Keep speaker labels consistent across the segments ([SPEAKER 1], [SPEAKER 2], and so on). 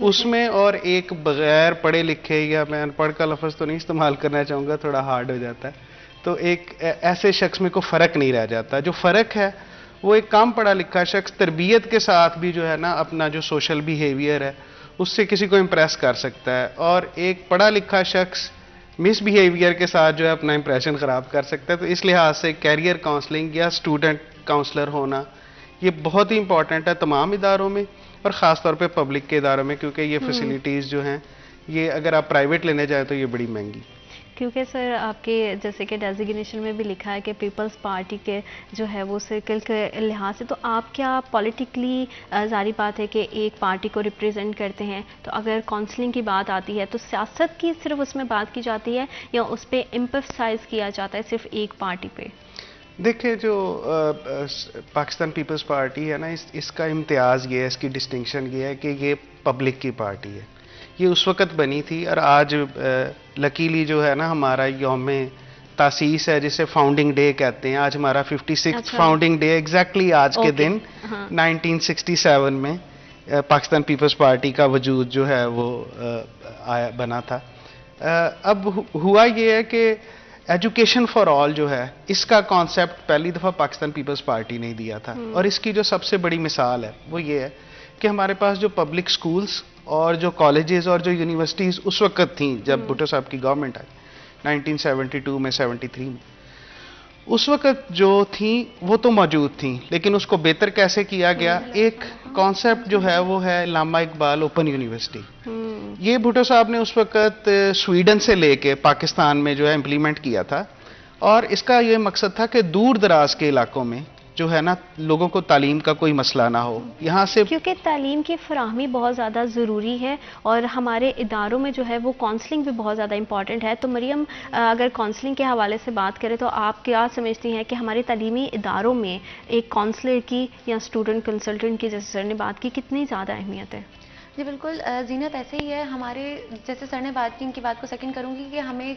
[SPEAKER 1] اس میں اور ایک بغیر پڑھے لکھے, یا میں ان پڑھ کا لفظ تو نہیں استعمال کرنا چاہوں گا, تھوڑا ہارڈ ہو جاتا ہے, تو ایک ایسے شخص میں کوئی فرق نہیں رہ جاتا. جو فرق ہے وہ ایک کم پڑھا لکھا شخص تربیت کے ساتھ بھی جو ہے نا اپنا جو سوشل بیہیویئر ہے اس سے کسی کو امپریس کر سکتا ہے, اور ایک پڑھا لکھا شخص مس بیہیویئر کے ساتھ جو ہے اپنا امپریشن خراب کر سکتا ہے. تو اس لحاظ سے کیریئر کاؤنسلنگ یا اسٹوڈنٹ کاؤنسلر ہونا یہ بہت ہی امپورٹنٹ ہے تمام اداروں میں, اور خاص طور پہ پبلک کے اداروں میں, کیونکہ یہ فیسلٹیز جو ہیں یہ اگر آپ پرائیویٹ لینے جائیں تو یہ بڑی مہنگی.
[SPEAKER 2] کیونکہ سر آپ کے جیسے کہ ڈیزیگنیشن میں بھی لکھا ہے کہ پیپلز پارٹی کے جو ہے وہ سرکل کے لحاظ سے, تو آپ کیا پولیٹیکلی ظاہری بات ہے کہ ایک پارٹی کو ریپریزنٹ کرتے ہیں, تو اگر کاؤنسلنگ کی بات آتی ہے تو سیاست کی صرف اس میں بات کی جاتی ہے یا اس پہ امپیسائز کیا جاتا ہے صرف ایک پارٹی پہ؟
[SPEAKER 1] دیکھیں جو پاکستان پیپلز پارٹی ہے نا, اس کا امتیاز یہ ہے, اس کی ڈسٹنکشن یہ ہے کہ یہ پبلک کی پارٹی ہے. یہ اس وقت بنی تھی, اور آج لکیلی جو ہے نا ہمارا یوم تاسیس ہے جسے فاؤنڈنگ ڈے کہتے ہیں, آج ہمارا 56 فاؤنڈنگ ڈے ایگزیکٹلی آج کے دن 1967 میں پاکستان پیپلز پارٹی کا وجود جو ہے وہ بنا تھا. اب ہوا یہ ہے کہ ایجوکیشن فار آل جو ہے اس کا کانسیپٹ پہلی دفعہ پاکستان پیپلز پارٹی نے دیا تھا, اور اس کی جو سب سے بڑی مثال ہے وہ یہ ہے کہ ہمارے پاس جو پبلک سکولز اور جو کالجز اور جو یونیورسٹیز اس وقت تھیں جب بھٹو صاحب کی گورنمنٹ آئی 1972 میں 73 میں, اس وقت جو تھیں وہ تو موجود تھیں, لیکن اس کو بہتر کیسے کیا گیا, ایک کانسیپٹ جو ہے وہ ہے علامہ اقبال اوپن یونیورسٹی. یہ بھٹو صاحب نے اس وقت سویڈن سے لے کے پاکستان میں جو ہے امپلیمنٹ کیا تھا, اور اس کا یہ مقصد تھا کہ دور دراز کے علاقوں میں جو ہے نا لوگوں کو تعلیم کا کوئی مسئلہ نہ ہو. یہاں سے
[SPEAKER 2] کیونکہ تعلیم کی فراہمی بہت زیادہ ضروری ہے, اور ہمارے اداروں میں جو ہے وہ کاؤنسلنگ بھی بہت زیادہ امپورٹنٹ ہے. تو مریم, اگر کاؤنسلنگ کے حوالے سے بات کریں تو آپ کیا سمجھتی ہیں کہ ہمارے تعلیمی اداروں میں ایک کاؤنسلر کی یا اسٹوڈنٹ کنسلٹنٹ کی, جیسے سر نے بات کی, کتنی زیادہ اہمیت ہے؟
[SPEAKER 3] جی بالکل زینت, ایسے ہی ہے. ہمارے جیسے سر نے بات کی, ان کی بات کو سیکنڈ کروں گی کہ ہمیں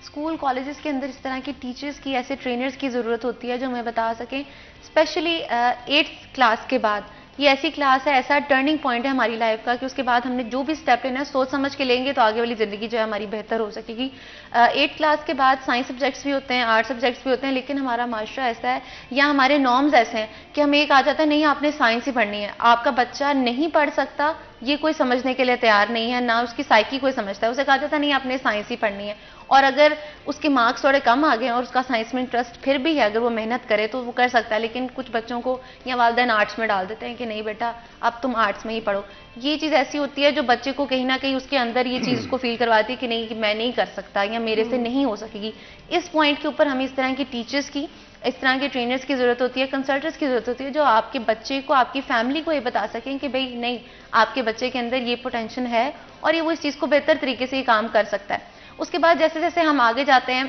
[SPEAKER 3] اسکول کالجز کے اندر اس طرح کی ٹیچرز کی, ایسے ٹرینرز کی ضرورت ہوتی ہے جو ہمیں بتا سکیں, اسپیشلی 8th کلاس کے بعد. یہ ایسی کلاس ہے, ایسا ٹرننگ پوائنٹ ہے ہماری لائف کا کہ اس کے بعد ہم نے جو بھی اسٹیپ لینا ہے سوچ سمجھ کے لیں گے تو آگے والی زندگی جو ہے ہماری بہتر ہو سکے گی. 8th کلاس کے بعد سائنس سبجیکٹس بھی ہوتے ہیں, آرٹ سبجیکٹس بھی ہوتے ہیں, لیکن ہمارا معاشرہ ایسا ہے یا ہمارے نارمز ایسے ہیں کہ ہمیں ایک آ جاتا ہے نہیں آپ نے سائنس ہی پڑھنی ہے. آپ کا بچہ نہیں پڑھ سکتا, یہ کوئی سمجھنے کے لیے تیار نہیں ہے, نہ اس کی سائیکی کوئی سمجھتا ہے. اسے کہا جاتا ہے نہیں آپ نے سائنس ہی پڑھنی ہے, اور اگر اس کے مارکس تھوڑے کم آ گئے اور اس کا سائنس میں انٹرسٹ پھر بھی ہے, اگر وہ محنت کرے تو وہ کر سکتا ہے. لیکن کچھ بچوں کو یا والدین آرٹس میں ڈال دیتے ہیں کہ نہیں بیٹا اب تم آرٹس میں ہی پڑھو. یہ چیز ایسی ہوتی ہے جو بچے کو کہیں نہ کہیں اس کے اندر یہ چیز اس کو فیل کرواتی ہے کہ نہیں, کہ میں نہیں کر سکتا یا میرے سے نہیں ہو سکے گی. اس پوائنٹ کے اوپر ہمیں اس طرح کی ٹیچرز کی, اس طرح کے ٹرینرز کی ضرورت ہوتی ہے, کنسلٹنٹس کی ضرورت ہوتی ہے, جو آپ کے بچے کو, آپ کی فیملی کو یہ بتا سکیں کہ بھئی نہیں, آپ کے بچے کے اندر یہ پوٹینشل ہے اور یہ وہ اس چیز کو بہتر طریقے سے یہ کام کر سکتا ہے. اس کے بعد جیسے جیسے ہم آگے جاتے ہیں,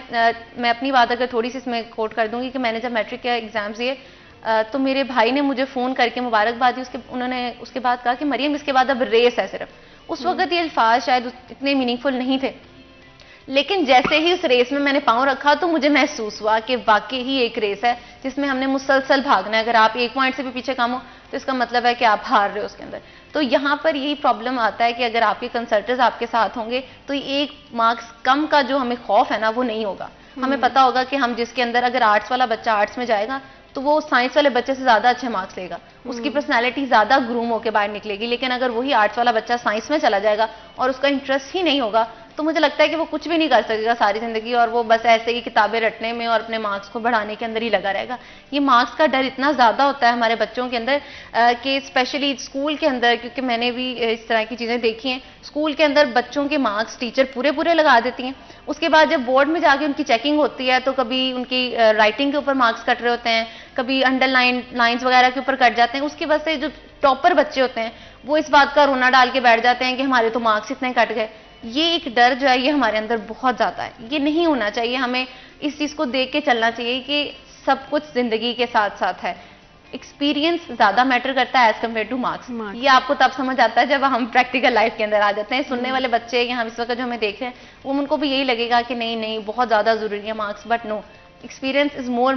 [SPEAKER 3] میں اپنی بات اگر تھوڑی سی اس میں کوٹ کر دوں گی کہ میں نے جب میٹرک کے ایگزامز دیے تو میرے بھائی نے مجھے فون کر کے مبارکباد دی. انہوں نے اس کے بعد کہا کہ مریم اس کے بعد اب ریس ہے صرف. اس وقت یہ الفاظ شاید اتنے میننگ فل نہیں تھے, لیکن جیسے ہی اس ریس میں نے پاؤں رکھا تو مجھے محسوس ہوا کہ واقعی ہی ایک ریس ہے جس میں ہم نے مسلسل بھاگنا ہے. اگر آپ ایک پوائنٹ سے بھی پیچھے کم ہو تو اس کا مطلب ہے کہ آپ ہار رہے ہو اس کے اندر. تو یہاں پر یہی پرابلم آتا ہے کہ اگر آپ کے کنسلٹنٹس آپ کے ساتھ ہوں گے تو ایک مارکس کم کا جو ہمیں خوف ہے نا وہ نہیں ہوگا. ہمیں پتا ہوگا کہ ہم جس کے اندر, اگر آرٹس والا بچہ آرٹس میں جائے گا تو وہ سائنس والے بچے سے زیادہ اچھے مارکس لے گا, اس کی پرسنالٹی زیادہ گروم ہو کے باہر نکلے گی. لیکن اگر وہی آرٹس والا بچہ سائنس میں چلا جائے گا اور اس کا انٹرسٹ ہی نہیں ہوگا تو مجھے لگتا ہے کہ وہ کچھ بھی نہیں کر سکے گا ساری زندگی, اور وہ بس ایسے ہی کتابیں رٹنے میں اور اپنے مارکس کو بڑھانے کے اندر ہی لگا رہے گا. یہ مارکس کا ڈر اتنا زیادہ ہوتا ہے ہمارے بچوں کے اندر کہ اسپیشلی اسکول کے اندر, کیونکہ میں نے بھی اس طرح کی چیزیں دیکھی ہیں, اسکول کے اندر بچوں کے مارکس ٹیچر پورے لگا دیتی ہیں. اس کے بعد جب بورڈ میں جا کے ان کی چیکنگ ہوتی ہے تو کبھی ان کی رائٹنگ کے اوپر مارکس کٹ رہے ہوتے ہیں, کبھی انڈر لائنز وغیرہ کے اوپر کٹ جاتے ہیں. اس کی وجہ سے جو ٹاپر بچے ہوتے ہیں وہ اس بات کا رونا ڈال کے بیٹھ جاتے ہیں کہ ہمارے تو مارکس اتنے کٹ گئے. یہ ایک ڈر جو ہے یہ ہمارے اندر بہت زیادہ ہے, یہ نہیں ہونا چاہیے. ہمیں اس چیز کو دیکھ کے چلنا چاہیے کہ سب کچھ زندگی کے ساتھ ساتھ ہے. ایکسپیرینس زیادہ میٹر کرتا ہے ایز کمپیئر ٹو مارکس. یہ آپ کو تب سمجھ آتا ہے جب ہم پریکٹیکل لائف کے اندر آ جاتے ہیں. سننے والے بچے یہاں اس وقت جو ہمیں دیکھ رہے ہیں وہ ان کو بھی یہی لگے گا کہ نہیں بہت زیادہ ضروری ہے marks, but no, experience is more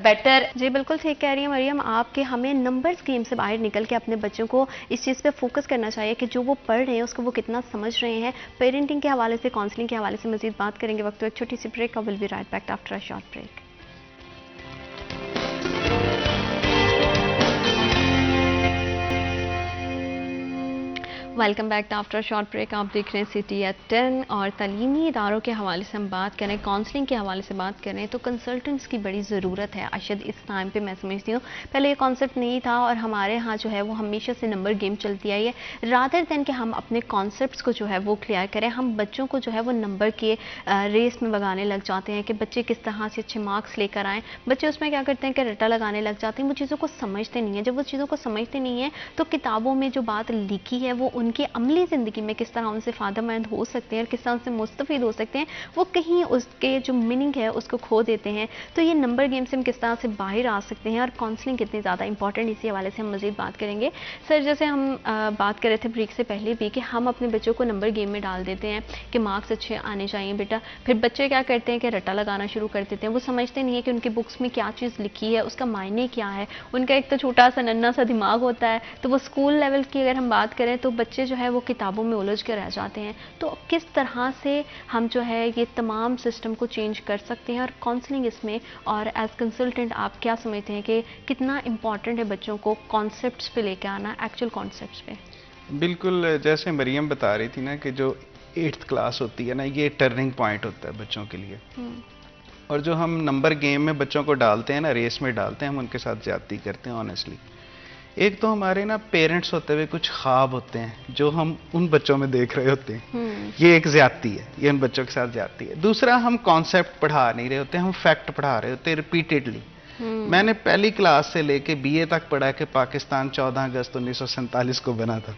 [SPEAKER 3] better.
[SPEAKER 2] جی بالکل ٹھیک کہہ رہی ہیں مریم آپ کہ ہمیں نمبرز گیم سے باہر نکل کے اپنے بچوں کو اس چیز پہ فوکس کرنا چاہیے کہ جو وہ پڑھ رہے ہیں اس کو وہ کتنا سمجھ رہے ہیں. پیرنٹنگ کے حوالے سے، کاؤنسلنگ کے حوالے سے مزید بات کریں گے. وقت ایک چھوٹی سی break. Will be right back after a short break. Welcome back after short break. آپ دیکھ رہے ہیں سٹی ایٹ 10 اور تعلیمی اداروں کے حوالے سے ہم بات کریں، کاؤنسلنگ کے حوالے سے بات کریں تو کنسلٹنٹس کی بڑی ضرورت ہے اشد اس ٹائم پہ. میں سمجھتی ہوں پہلے یہ کانسیپٹ نہیں تھا اور ہمارے ہاں جو ہے وہ ہمیشہ سے نمبر گیم چلتی آئی ہے. رادر دین کہ ہم اپنے کانسیپٹس کو جو ہے وہ کلیئر کریں، ہم بچوں کو جو ہے وہ نمبر کے ریس میں بگانے لگ جاتے ہیں کہ بچے کس طرح سے اچھے مارکس لے کر آئیں. بچے اس میں کیا کرتے ہیں کہ رٹا لگانے لگ جاتے ہیں، وہ چیزوں کو سمجھتے نہیں ہیں. جب وہ چیزوں کو سمجھتے نہیں ہیں تو کتابوں میں جو بات لکھی ہے وہ ان کی عملی زندگی میں کس طرح ان سے فائدہ مند ہو سکتے ہیں اور کس طرح سے مستفید ہو سکتے ہیں، وہ کہیں اس کے جو میننگ ہے اس کو کھو دیتے ہیں. تو یہ نمبر گیم سے ہم کس طرح سے باہر آ سکتے ہیں اور کاؤنسلنگ کتنی زیادہ امپورٹنٹ، اسی حوالے سے ہم مزید بات کریں گے. سر جیسے ہم بات کر رہے تھے بریک سے پہلے بھی کہ ہم اپنے بچوں کو نمبر گیم میں ڈال دیتے ہیں کہ مارکس اچھے آنے چاہیے بیٹا. پھر بچے کیا کرتے ہیں کہ رٹا لگانا شروع کر دیتے ہیں. وہ سمجھتے نہیں ہے کہ ان کی بکس میں کیا چیز لکھی ہے، اس کا معنی کیا ہے. ان کا ایک تو چھوٹا سا ننھا سا دماغ ہوتا ہے، تو وہ اسکول لیول کی اگر ہم بات کریں تو بچے جو ہے وہ کتابوں میں الجھ کے رہ جاتے ہیں. تو کس طرح سے ہم جو ہے یہ تمام سسٹم کو چینج کر سکتے ہیں اور کاؤنسلنگ اس میں، اور ایز کنسلٹنٹ آپ کیا سمجھتے ہیں کہ کتنا امپورٹنٹ ہے بچوں کو کانسیپٹس پہ لے کے آنا، ایکچوئل کانسیپٹس پہ؟
[SPEAKER 1] بالکل جیسے مریم بتا رہی تھی نا کہ جو 8th کلاس ہوتی ہے نا، یہ ٹرننگ پوائنٹ ہوتا ہے بچوں کے لیے. اور جو ہم نمبر گیم میں بچوں کو ڈالتے ہیں نا، ریس میں ڈالتے ہیں، ہم ان کے ساتھ زیادتی کرتے ہیں آنیسٹلی. ایک تو ہمارے نا پیرنٹس ہوتے ہوئے کچھ خواب ہوتے ہیں جو ہم ان بچوں میں دیکھ رہے ہوتے ہیں، یہ ایک زیادتی ہے، یہ ان بچوں کے ساتھ زیادتی ہے. دوسرا، ہم کانسیپٹ پڑھا نہیں رہے ہوتے، ہم فیکٹ پڑھا رہے ہوتے ہیں ریپیٹڈلی. میں نے پہلی کلاس سے لے کے BA تک پڑھا کہ پاکستان 14 اگست 1947 کو بنا تھا،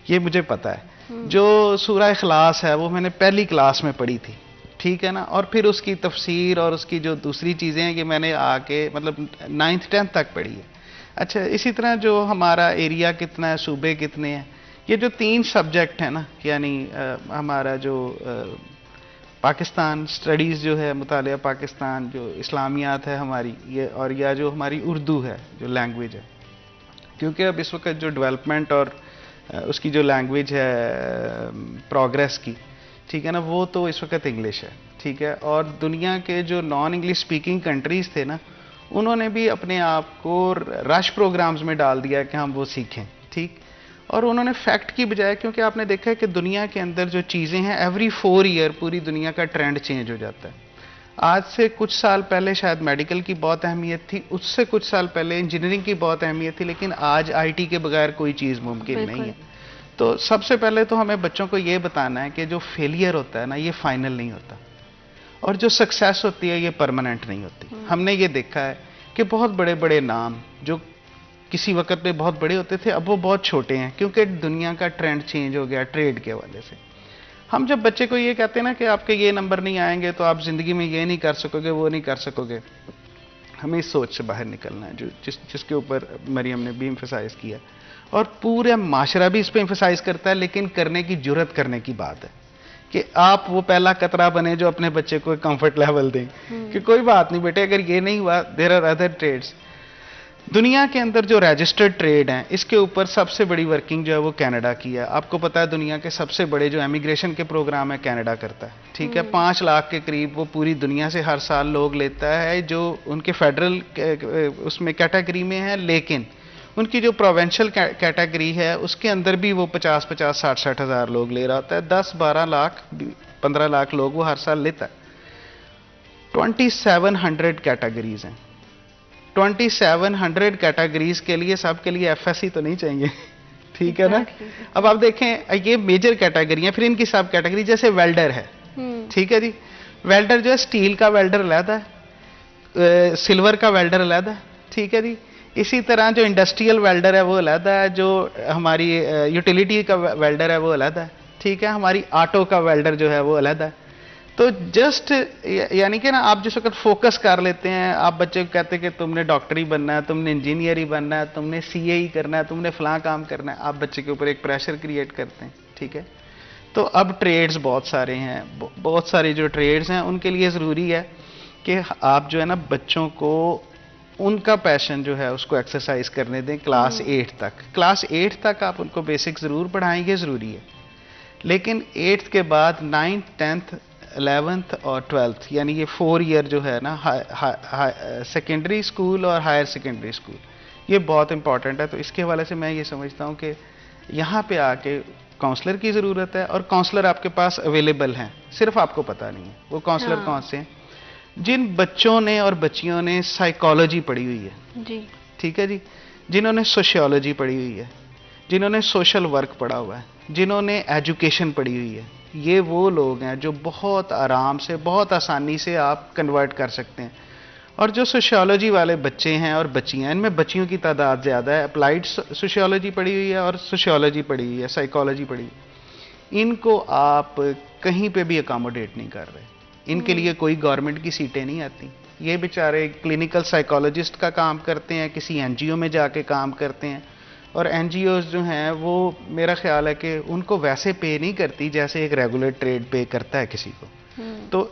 [SPEAKER 1] یہ مجھے پتا ہے. جو سورہ اخلاص ہے وہ میں نے پہلی کلاس میں پڑھی تھی، ٹھیک ہے نا. اور پھر اس کی تفسیر اور اس کی جو دوسری چیزیں ہیں کہ میں نے آ کے مطلب 9th 10th تک پڑھی ہے. اچھا، اسی طرح جو ہمارا ایریا کتنا ہے، صوبے کتنے ہیں، یہ جو 3 سبجیکٹ ہیں نا، یعنی ہمارا جو پاکستان اسٹڈیز جو ہے، مطالعہ پاکستان، جو اسلامیات ہے ہماری، یہ اور یا جو ہماری اردو ہے جو لینگویج ہے، کیونکہ اب اس وقت جو ڈیولپمنٹ اور اس کی جو لینگویج ہے پروگریس کی، ٹھیک ہے نا، وہ تو اس وقت انگلش ہے، ٹھیک ہے. اور دنیا کے جو نان انگلش اسپیکنگ کنٹریز تھے نا، انہوں نے بھی اپنے آپ کو رش پروگرامز میں ڈال دیا کہ ہم وہ سیکھیں، ٹھیک. اور انہوں نے فیکٹ کی بجائے، کیونکہ آپ نے دیکھا ہے کہ دنیا کے اندر جو چیزیں ہیں ایوری 4 ایئر پوری دنیا کا ٹرینڈ چینج ہو جاتا ہے. آج سے کچھ سال پہلے شاید میڈیکل کی بہت اہمیت تھی، اس سے کچھ سال پہلے انجینئرنگ کی بہت اہمیت تھی، لیکن آج IT کے بغیر کوئی چیز ممکن نہیں ہے. تو سب سے پہلے تو ہمیں بچوں کو یہ بتانا ہے کہ جو فیلئر ہوتا ہے نا، یہ فائنل نہیں ہوتا، اور جو سکسیس ہوتی ہے یہ پرماننٹ نہیں ہوتی. ہم نے یہ دیکھا ہے کہ بہت بڑے بڑے نام جو کسی وقت پہ بہت بڑے ہوتے تھے اب وہ بہت چھوٹے ہیں، کیونکہ دنیا کا ٹرینڈ چینج ہو گیا ٹریڈ کے حوالے سے. ہم جب بچے کو یہ کہتے ہیں نا کہ آپ کے یہ نمبر نہیں آئیں گے تو آپ زندگی میں یہ نہیں کر سکو گے، وہ نہیں کر سکو گے، ہمیں اس سوچ سے باہر نکلنا ہے جس کے اوپر مریم نے بھی ایمفسائز کیا، اور پورا معاشرہ بھی اس پہ ایمفسائز کرتا ہے. لیکن کرنے کی جرت کرنے کی بات ہے کہ آپ وہ پہلا قطرہ بنے جو اپنے بچے کو کمفرٹ لیول دیں کہ کوئی بات نہیں بیٹے، اگر یہ نہیں ہوا دیر آر ادر ٹریڈز. دنیا کے اندر جو رجسٹرڈ ٹریڈ ہیں اس کے اوپر سب سے بڑی ورکنگ جو ہے وہ کینیڈا کی ہے. آپ کو پتا ہے دنیا کے سب سے بڑے جو امیگریشن کے پروگرام ہے کینیڈا کرتا ہے، ٹھیک ہے. 5 لاکھ کے قریب وہ پوری دنیا سے ہر سال لوگ لیتا ہے جو ان کے فیڈرل اس میں کیٹیگری میں ہے، لیکن ان کی جو پروونشل کیٹیگری ہے اس کے اندر بھی وہ 50 60 ہزار لوگ لے رہا ہوتا ہے. 10 12 لاکھ 15 لاکھ لوگ وہ ہر سال لیتا ہے. 2700 کیٹیگریز ہیں. 2700 کیٹیگریز کے لیے سب کے لیے FSC تو نہیں چاہیے، ٹھیک ہے نا. اب آپ دیکھیں یہ میجر کیٹیگری ہیں، پھر ان کی سب کیٹیگری جیسے ویلڈر ہے، ٹھیک ہے جی. ویلڈر جو ہے اسٹیل کا ویلڈر علیحدہ ہے، سلور کا ویلڈر علیحدہ ہے، ٹھیک ہے جی. اسی طرح جو انڈسٹریل ویلڈر ہے وہ علیحدہ ہے، جو ہماری یوٹیلیٹی کا ویلڈر ہے وہ علیحدہ ہے، ٹھیک ہے. ہماری آٹو کا ویلڈر جو ہے وہ علیحدہ ہے. تو جسٹ یعنی کہ نا آپ جس وقت فوکس کر لیتے ہیں، آپ بچے کو کہتے ہیں کہ تم نے ڈاکٹری بننا ہے، تم نے انجینئر ہی بننا ہے، تم نے CA ہی کرنا ہے، تم نے فلاں کام کرنا ہے، آپ بچے کے اوپر ایک پریشر کریٹ کرتے ہیں، ٹھیک ہے. تو اب ٹریڈز بہت سارے ہیں، بہت سارے جو ٹریڈز ہیں ان کے لیے ضروری ہے کہ آپ جو ہے نا بچوں کو ان کا پیشن جو ہے اس کو ایکسرسائز کرنے دیں کلاس 8 تک. کلاس 8 تک آپ ان کو بیسک ضرور پڑھائیں گے, ضروری ہے, لیکن 8th کے بعد 9th 10th 11th اور 12th یعنی یہ 4 ایئر جو ہے نا سیکنڈری اسکول اور ہائر سیکنڈری اسکول, یہ بہت امپورٹنٹ ہے. تو اس کے حوالے سے میں یہ سمجھتا ہوں کہ یہاں پہ آ کے کاؤنسلر کی ضرورت ہے, اور کاؤنسلر آپ کے پاس اویلیبل ہیں, صرف آپ کو پتہ نہیں ہے وہ کاؤنسلر کون سے ہیں. جن بچوں نے اور بچیوں نے سائیکالوجی پڑھی ہوئی ہے,
[SPEAKER 2] جی
[SPEAKER 1] ٹھیک ہے جی, جنہوں نے سوشیولوجی پڑھی ہوئی ہے, جنہوں نے سوشل ورک پڑھا ہوا ہے, جنہوں نے ایجوکیشن پڑھی ہوئی ہے, یہ وہ لوگ ہیں جو بہت آرام سے بہت آسانی سے آپ کنورٹ کر سکتے ہیں. اور جو سوشیولوجی والے بچے ہیں اور بچیاں, ان میں بچیوں کی تعداد زیادہ ہے, اپلائیڈ سوشیولوجی پڑھی ہوئی ہے اور سوشیولوجی پڑھی ہوئی ہے, سائیکالوجی پڑھی ہوئی ہے, ان کو آپ کہیں پہ بھی اکاموڈیٹ نہیں کر رہے. ان کے لیے کوئی گورنمنٹ کی سیٹیں نہیں آتی. یہ بیچارے کلینکل سائیکالوجسٹ کا کام کرتے ہیں, کسی این جی او میں جا کے کام کرتے ہیں, اور این جی اوز جو ہیں وہ میرا خیال ہے کہ ان کو ویسے پے نہیں کرتی جیسے ایک ریگولر ٹریڈ پے کرتا ہے کسی کو. تو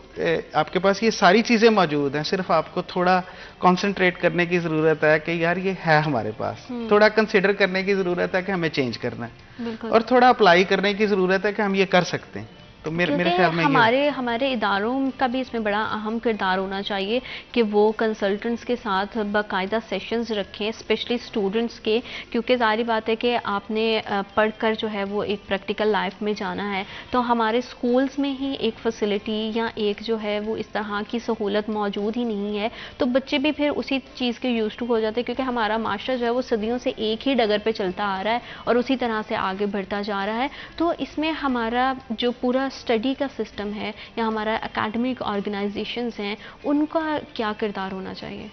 [SPEAKER 1] آپ کے پاس یہ ساری چیزیں موجود ہیں, صرف آپ کو تھوڑا کانسنٹریٹ کرنے کی ضرورت ہے کہ یار یہ ہے ہمارے پاس, تھوڑا کنسیڈر کرنے کی ضرورت ہے کہ ہمیں چینج کرنا ہے, اور تھوڑا اپلائی کرنے کی ضرورت ہے کہ ہم یہ کر سکتے ہیں. تو میرے خیال میں
[SPEAKER 2] ہمارے اداروں کا بھی اس میں بڑا اہم کردار ہونا چاہیے کہ وہ کنسلٹنٹس کے ساتھ باقاعدہ سیشنز رکھیں, اسپیشلی اسٹوڈنٹس کے, کیونکہ ظاہری بات ہے کہ آپ نے پڑھ کر جو ہے وہ ایک پریکٹیکل لائف میں جانا ہے. تو ہمارے اسکولز میں ہی ایک فیسلٹی یا ایک جو ہے وہ اس طرح کی سہولت موجود ہی نہیں ہے, تو بچے بھی پھر اسی چیز کے یوز ٹو ہو جاتے ہیں, کیونکہ ہمارا معاشرہ جو ہے وہ صدیوں سے ایک ہی ڈگر پہ چلتا آ رہا ہے اور اسی طرح سے آگے بڑھتا جا رہا ہے. تو اس میں ہمارا جو پورا اسٹڈی کا سسٹم ہے یا ہمارا اکیڈمک آرگنائزیشنز ہیں, ان کا کیا کردار ہونا چاہیے؟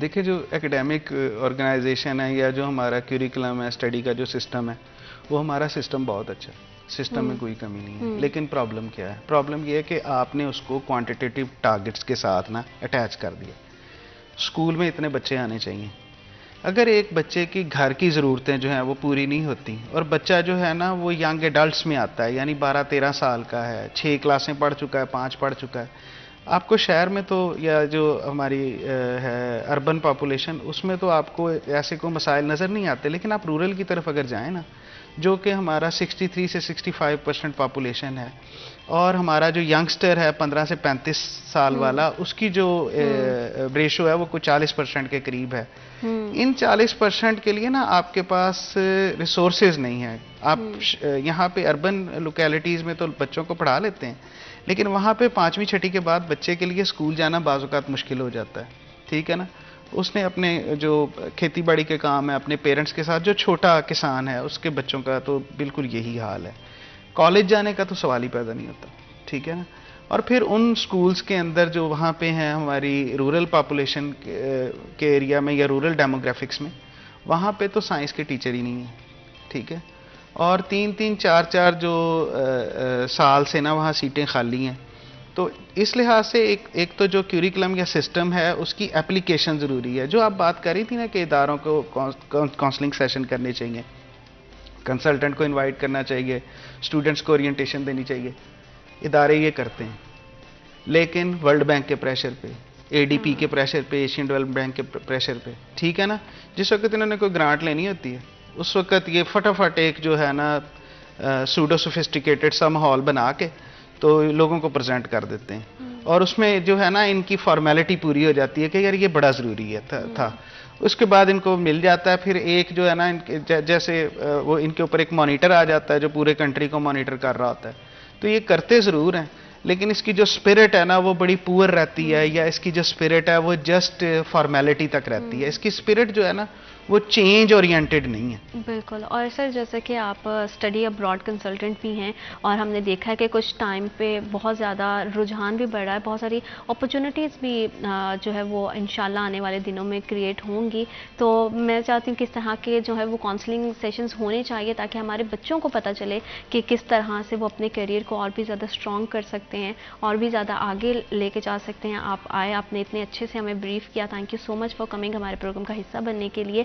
[SPEAKER 1] دیکھیں جو اکیڈیمک آرگنائزیشن ہے یا جو ہمارا کیوریکلم ہے, اسٹڈی کا جو سسٹم ہے, وہ ہمارا سسٹم بہت اچھا ہے, سسٹم میں کوئی کمی نہیں ہے. لیکن پرابلم کیا ہے؟ پرابلم یہ ہے کہ آپ نے اس کو کوانٹیٹیو ٹارگٹس کے ساتھ نا اٹیچ کر دیا. اسکول میں اتنے بچے آنے چاہیے. اگر ایک بچے کی گھر کی ضرورتیں جو ہیں وہ پوری نہیں ہوتی, اور بچہ جو ہے نا وہ ینگ ایڈلٹس میں آتا ہے, یعنی 12-13 سال کا ہے, 6 کلاسیں پڑھ چکا ہے, 5 پڑھ چکا ہے, آپ کو شہر میں تو یا جو ہماری ہے اربن پاپولیشن, اس میں تو آپ کو ایسے کوئی مسائل نظر نہیں آتے. لیکن آپ رورل کی طرف اگر جائیں نا, جو کہ ہمارا 63 سے 65% پاپولیشن ہے, اور ہمارا جو ینگسٹر ہے 15 سے 35 سال والا, اس کی جو ریشو ہے وہ کوئی 40% کے قریب ہے. ان 40% کے لیے نا آپ کے پاس ریسورسز نہیں ہیں. آپ یہاں پہ اربن لوکیلٹیز میں تو بچوں کو پڑھا لیتے ہیں, لیکن وہاں پہ 5ویں 6ٹھی کے بعد بچے کے لیے اسکول جانا بعض اوقات مشکل ہو جاتا ہے, ٹھیک ہے نا. اس نے اپنے جو کھیتی باڑی کے کام ہے اپنے پیرنٹس کے ساتھ, جو چھوٹا کسان ہے اس کے بچوں کا تو بالکل یہی حال ہے. کالج جانے کا تو سوال ہی پیدا نہیں ہوتا, ٹھیک ہے نا. اور پھر ان سکولز کے اندر جو وہاں پہ ہیں ہماری رورل پاپولیشن کے ایریا میں یا رورل ڈیموگرافکس میں, وہاں پہ تو سائنس کے ٹیچر ہی نہیں ہیں, ٹھیک ہے. اور 3-3 4-4 جو سال سے نا وہاں سیٹیں خالی ہیں. تو اس لحاظ سے ایک تو جو کیوریکلم یا سسٹم ہے اس کی اپلیکیشن ضروری ہے. جو آپ بات کر رہی تھی نا کہ اداروں کو کاؤنسلنگ سیشن کرنے چاہیے, کنسلٹنٹ کو انوائٹ کرنا چاہیے, اسٹوڈنٹس کو اورینٹیشن دینی چاہیے, ادارے یہ کرتے ہیں. لیکن ورلڈ بینک کے پریشر پہ, اے ڈی پی کے پریشر پہ, ایشین ڈیولپمنٹ بینک کے پریشر پہ, ٹھیک ہے نا, جس وقت انہوں نے کوئی گرانٹ لینی ہوتی ہے اس وقت یہ فٹافٹ ایک جو ہے نا سوڈو سوفسٹیکیٹڈ سا ماحول بنا کے تو لوگوں کو پریزنٹ کر دیتے ہیں. اور اس میں جو ہے نا ان کی فارمیلٹی پوری ہو جاتی ہے کہ یار یہ بڑا ضروری ہے تھا. اس کے بعد ان کو مل جاتا ہے پھر ایک جو ہے نا جیسے وہ ان کے اوپر ایک مانیٹر آ جاتا ہے جو پورے کنٹری کو مانیٹر کر رہا ہوتا ہے. تو یہ کرتے ضرور ہیں, لیکن اس کی جو اسپرٹ ہے نا وہ بڑی پور رہتی ہے, یا اس کی جو اسپرٹ ہے وہ جسٹ فارمیلٹی تک رہتی ہے. اس کی اسپرٹ جو ہے نا وہ چینج اورینٹڈ نہیں ہے.
[SPEAKER 2] بالکل. اور سر جیسے کہ آپ اسٹڈی ابراڈ کنسلٹنٹ بھی ہیں, اور ہم نے دیکھا ہے کہ کچھ ٹائم پہ بہت زیادہ رجحان بھی بڑھ رہا ہے, بہت ساری اپرچونیٹیز بھی جو ہے وہ انشاءاللہ آنے والے دنوں میں کریٹ ہوں گی. تو میں چاہتی ہوں کہ اس طرح کے جو ہے وہ کاؤنسلنگ سیشنز ہونے چاہیے تاکہ ہمارے بچوں کو پتہ چلے کہ کس طرح سے وہ اپنے کیریئر کو اور بھی زیادہ اسٹرانگ کر سکتے ہیں اور بھی زیادہ آگے لے کے جا سکتے ہیں. آپ آئے, آپ نے اتنے اچھے سے ہمیں بریف کیا. Thank you so much for coming ہمارے پروگرام کا حصہ بننے کے لیے.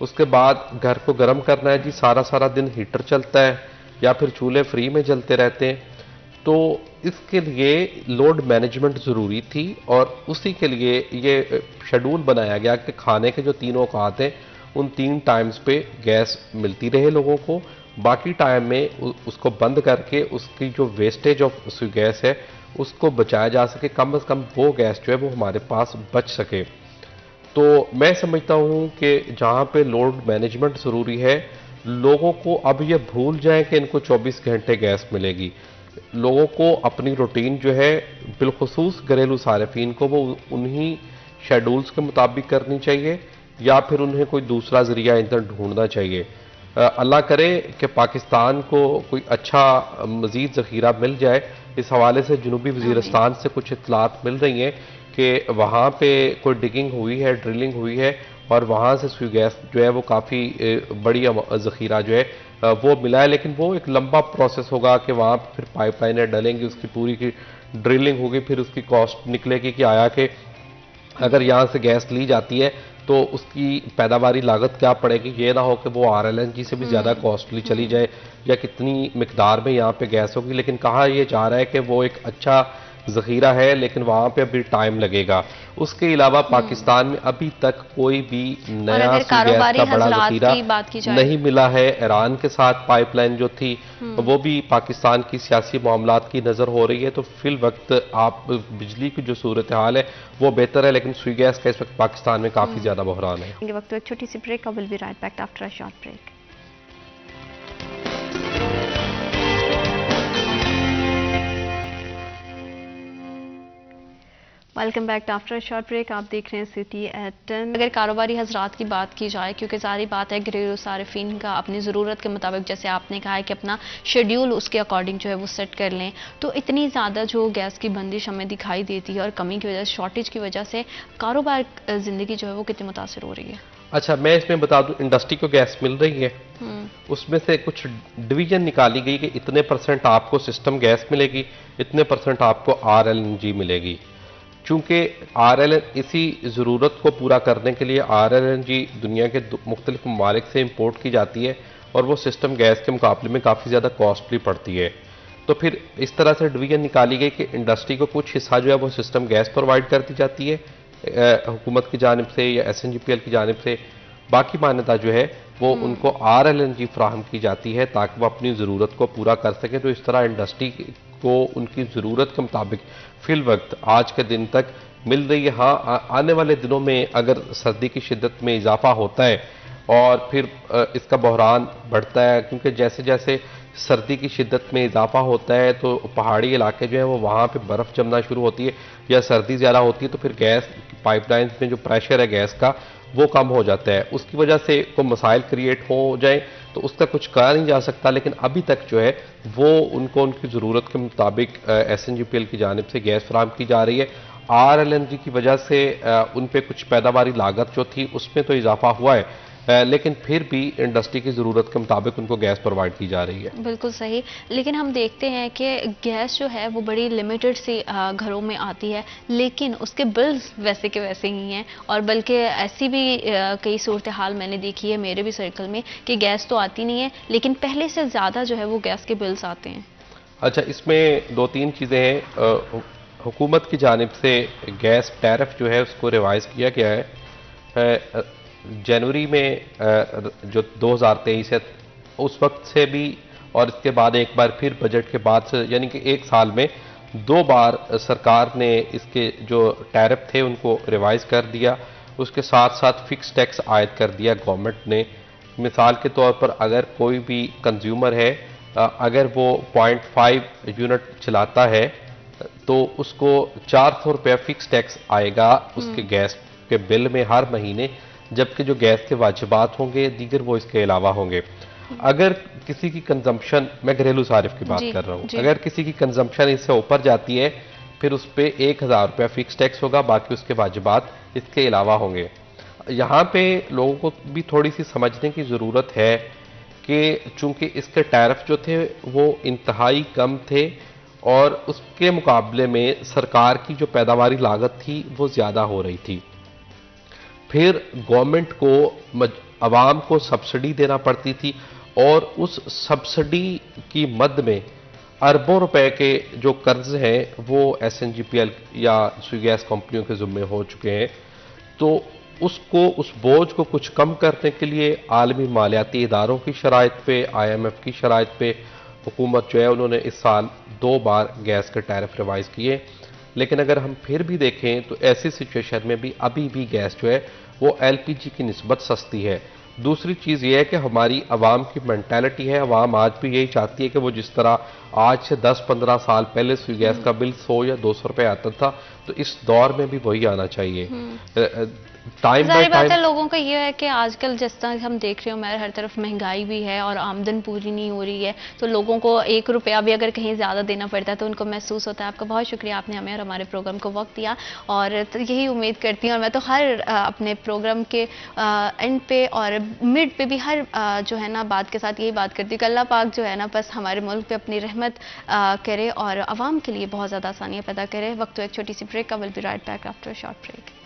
[SPEAKER 4] اس کے بعد گھر کو گرم کرنا ہے جی، سارا دن ہیٹر چلتا ہے یا پھر چولہے فری میں چلتے رہتے ہیں. تو اس کے لیے لوڈ مینجمنٹ ضروری تھی اور اسی کے لیے یہ شیڈول بنایا گیا کہ کھانے کے جو 3 اوقات ہیں ان 3 ٹائمز پہ گیس ملتی رہے لوگوں کو. باقی ٹائم میں اس کو بند کر کے اس کی جو ویسٹیج آف گیس ہے اس کو بچایا جا سکے، کم از کم وہ گیس جو ہے وہ ہمارے پاس بچ سکے. تو میں سمجھتا ہوں کہ جہاں پہ لوڈ مینجمنٹ ضروری ہے، لوگوں کو اب یہ بھول جائیں کہ ان کو 24 گھنٹے گیس ملے گی. لوگوں کو اپنی روٹین جو ہے بالخصوص گھریلو صارفین کو وہ انہی شیڈولز کے مطابق کرنی چاہیے یا پھر انہیں کوئی دوسرا ذریعہ ایندھن ڈھونڈنا چاہیے. اللہ کرے کہ پاکستان کو کوئی اچھا مزید ذخیرہ مل جائے. اس حوالے سے جنوبی وزیرستان سے کچھ اطلاعات مل رہی ہیں کہ وہاں پہ کوئی ڈگنگ ہوئی ہے، ڈرلنگ ہوئی ہے اور وہاں سے سوئی گیس جو ہے وہ کافی بڑی ذخیرہ جو ہے وہ ملا ہے. لیکن وہ ایک لمبا پروسیس ہوگا کہ وہاں پھر پائپ لائنیں ڈلیں گی، اس کی پوری کی ڈرلنگ ہوگی، پھر اس کی کاسٹ نکلے گی کہ آیا کہ اگر یہاں سے گیس لی جاتی ہے تو اس کی پیداواری لاگت کیا پڑے گی. یہ نہ ہو کہ وہ RLNG سے بھی زیادہ کاسٹلی چلی جائے یا کتنی مقدار میں یہاں پہ گیس ہوگی. لیکن کہا یہ جا رہا ہے کہ وہ ایک اچھا ذخیرہ ہے لیکن وہاں پہ ابھی ٹائم لگے گا. اس کے علاوہ پاکستان میں ابھی تک کوئی بھی نیا گیس کا بڑا ذخیرہ نہیں ملا ہے. ایران کے ساتھ پائپ لائن جو تھی وہ بھی پاکستان کی سیاسی معاملات کی نظر ہو رہی ہے. تو فی الوقت آپ بجلی کی جو صورتحال ہے وہ بہتر ہے، لیکن سوئی گیس کا اس وقت پاکستان میں کافی زیادہ بحران ہے.
[SPEAKER 2] وقت ایک چھوٹی سی break. Will be right back after a short break. Welcome back after short break. آپ دیکھ رہے ہیں سٹی ایٹ 10. اگر کاروباری حضرات کی بات کی جائے، کیونکہ ظاہری بات ہے گھریلو صارفین کا اپنی ضرورت کے مطابق، جیسے آپ نے کہا ہے کہ اپنا شیڈیول اس کے اکارڈنگ جو ہے وہ سیٹ کر لیں، تو اتنی زیادہ جو گیس کی بندش ہمیں دکھائی دیتی ہے اور کمی کی وجہ سے، شارٹیج کی وجہ سے کاروبار زندگی جو ہے وہ کتنی متاثر ہو رہی ہے.
[SPEAKER 4] اچھا میں اس میں بتا دوں، انڈسٹری کو گیس مل رہی ہے، اس میں سے کچھ ڈویژن نکالی گئی کہ اتنے % آپ کو سسٹم گیس ملے گی، اتنے % آپ کو RLNG ملے گی. چونکہ اسی ضرورت کو پورا کرنے کے لیے RLNG دنیا کے مختلف ممالک سے امپورٹ کی جاتی ہے اور وہ سسٹم گیس کے مقابلے میں کافی زیادہ کاسٹلی پڑتی ہے. تو پھر اس طرح سے ڈویژن نکالی گئی کہ انڈسٹری کو کچھ حصہ جو ہے وہ سسٹم گیس پرووائڈ کر دی جاتی ہے حکومت کی جانب سے یا SNGPL کی جانب سے. باقی مانیتا جو ہے وہ ان کو RLNG فراہم کی جاتی ہے تاکہ وہ اپنی ضرورت کو پورا کر سکیں. تو اس طرح انڈسٹری کو ان کی ضرورت کے مطابق فی الوقت آج کے دن تک مل رہی ہے. ہاں آنے والے دنوں میں اگر سردی کی شدت میں اضافہ ہوتا ہے اور پھر اس کا بحران بڑھتا ہے، کیونکہ جیسے جیسے سردی کی شدت میں اضافہ ہوتا ہے تو پہاڑی علاقے جو ہیں وہ وہاں پہ برف جمنا شروع ہوتی ہے یا سردی زیادہ ہوتی ہے تو پھر گیس پائپ لائنز میں جو پریشر ہے گیس کا وہ کم ہو جاتا ہے. اس کی وجہ سے کوئی مسائل کریٹ ہو جائیں تو اس کا کچھ کہا نہیں جا سکتا، لیکن ابھی تک جو ہے وہ ان کو ان کی ضرورت کے مطابق SNGPL کی جانب سے گیس فراہم کی جا رہی ہے. RLNG کی وجہ سے ان پہ کچھ پیداواری لاگت جو تھی اس میں تو اضافہ ہوا ہے، لیکن پھر بھی انڈسٹری کی ضرورت کے مطابق ان کو گیس پرووائڈ کی جا رہی ہے.
[SPEAKER 2] بالکل صحیح. لیکن ہم دیکھتے ہیں کہ گیس جو ہے وہ بڑی لمیٹڈ سی گھروں میں آتی ہے، لیکن اس کے بلز ویسے کے ویسے ہی ہیں. اور بلکہ ایسی بھی کئی صورتحال میں نے دیکھی ہے میرے بھی سرکل میں کہ گیس تو آتی نہیں ہے لیکن پہلے سے زیادہ جو ہے وہ گیس کے بلز آتے ہیں.
[SPEAKER 4] اچھا اس میں 2-3 چیزیں ہیں. حکومت کی جانب سے گیس ٹیرف جو ہے اس کو ریوائز کیا گیا ہے جنوری میں جو 2023 ہے اس وقت سے بھی، اور اس کے بعد ایک بار پھر بجٹ کے بعد سے، یعنی کہ ایک سال میں 2 بار سرکار نے اس کے جو ٹیرف تھے ان کو ریوائز کر دیا. اس کے ساتھ ساتھ فکس ٹیکس عائد کر دیا گورنمنٹ نے. مثال کے طور پر اگر کوئی بھی کنزیومر ہے، اگر وہ 0.5 یونٹ چلاتا ہے تو اس کو 400 روپے فکس ٹیکس آئے گا اس کے گیس کے بل میں ہر مہینے، جبکہ جو گیس کے واجبات ہوں گے دیگر وہ اس کے علاوہ ہوں گے. اگر کسی کی کنزمپشن، میں گھریلو صارف کی بات کر رہا ہوں، اگر کسی کی کنزمپشن اس سے اوپر جاتی ہے پھر اس پہ 1000 روپے فکس ٹیکس ہوگا، باقی اس کے واجبات اس کے علاوہ ہوں گے. یہاں پہ لوگوں کو بھی تھوڑی سی سمجھنے کی ضرورت ہے کہ چونکہ اس کے ٹیرف جو تھے وہ انتہائی کم تھے اور اس کے مقابلے میں سرکار کی جو پیداواری لاگت تھی وہ زیادہ ہو رہی تھی. پھر گورنمنٹ کو عوام کو سبسڈی دینا پڑتی تھی اور اس سبسڈی کی مد میں اربوں روپے کے جو قرض ہیں وہ S N G P L یا سوئی گیس کمپنیوں کے ذمے ہو چکے ہیں. تو اس بوجھ کو کچھ کم کرنے کے لیے عالمی مالیاتی اداروں کی شرائط پہ، آئی ایم ایف کی شرائط پہ حکومت جو ہے انہوں نے اس سال 2 بار گیس کے ٹیرف ریوائز کیے. لیکن اگر ہم پھر بھی دیکھیں تو ایسی سچویشن میں بھی ابھی بھی گیس جو ہے وہ ایل پی جی کی نسبت سستی ہے. دوسری چیز یہ ہے کہ ہماری عوام کی مینٹیلٹی ہے، عوام آج بھی یہی چاہتی ہے کہ وہ جس طرح آج سے 10-15 سال پہلے سوئی گیس کا بل 100 یا 200 روپے آتا تھا تو اس دور میں بھی وہی آنا چاہیے. ٹائم بائی
[SPEAKER 2] ظاہر بات ہے
[SPEAKER 4] ٹائم
[SPEAKER 2] لوگوں کا یہ ہے کہ آج کل جس طرح ہم دیکھ رہے ہو ہر طرف مہنگائی بھی ہے اور آمدن پوری نہیں ہو رہی ہے، تو لوگوں کو 1 روپیہ بھی اگر کہیں زیادہ دینا پڑتا ہے تو ان کو محسوس ہوتا ہے. آپ کا بہت شکریہ، آپ نے ہمیں اور ہمارے پروگرام کو وقت دیا، اور یہی امید کرتی ہوں، اور میں تو ہر اپنے پروگرام کے اینڈ پہ اور مڈ پہ بھی ہر جو ہے نا بات کے ساتھ یہی بات کرتی ہوں کہ اللہ پاک جو ہے نا بس ہمارے ملک پہ اپنی رحمت کرے اور عوام کے لیے بہت زیادہ آسانیاں پیدا کرے. وقت تو ایک چھوٹی سی بریک کا، will be right back after short break.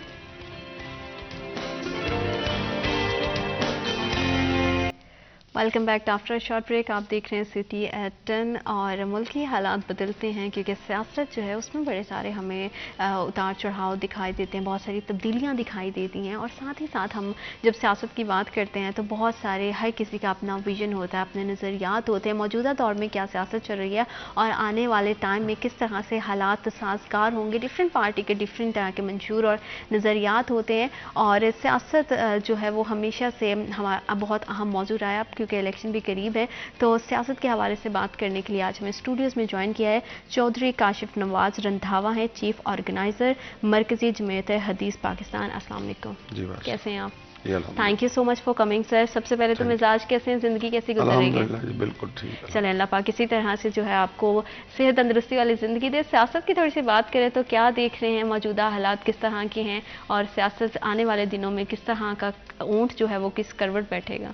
[SPEAKER 2] Welcome back after short break. آپ دیکھ رہے ہیں سٹی ایٹ 10 اور ملکی حالات بدلتے ہیں کیونکہ سیاست جو ہے اس میں بڑے سارے ہمیں اتار چڑھاؤ دکھائی دیتے ہیں، بہت ساری تبدیلیاں دکھائی دیتی ہیں، اور ساتھ ہی ساتھ ہم جب سیاست کی بات کرتے ہیں تو بہت سارے ہر کسی کا اپنا ویژن ہوتا ہے، اپنے نظریات ہوتے ہیں. موجودہ دور میں کیا سیاست چل رہی ہے اور آنے والے ٹائم میں کس طرح سے حالات سازگار ہوں گے، ڈفرینٹ پارٹی کے ڈفرینٹ طرح کے منشور اور نظریات ہوتے ہیں. اور سیاست جو ہے وہ ہمیشہ سے ہمارا بہت اہم موضوع رہا ہے کیونکہ الیکشن بھی قریب ہے. تو سیاست کے حوالے سے بات کرنے کے لیے آج ہمیں اسٹوڈیوز میں جوائن کیا ہے چودھری کاشف نواز رندھاوا ہیں، چیف آرگنائزر مرکزی جمعیت حدیث پاکستان. السلام علیکم.
[SPEAKER 1] جی بس
[SPEAKER 2] کیسے ہیں آپ؟
[SPEAKER 1] الحمدللہ.
[SPEAKER 2] Thank you so much for coming sir. سب سے پہلے تو مزاج کیسے ہیں، زندگی کیسی گزر رہی ہے؟
[SPEAKER 1] الحمدللہ جی بالکل ٹھیک ہے.
[SPEAKER 2] چلیں اللہ پاک اسی طرح سے جو ہے آپ کو صحت تندرستی والی زندگی دے. سیاست کی تھوڑی سی بات کریں تو کیا دیکھ رہے ہیں، موجودہ حالات کس طرح کے ہیں اور سیاست آنے والے دنوں میں کس طرح کا اونٹ جو ہے وہ کس کروٹ بیٹھے گا؟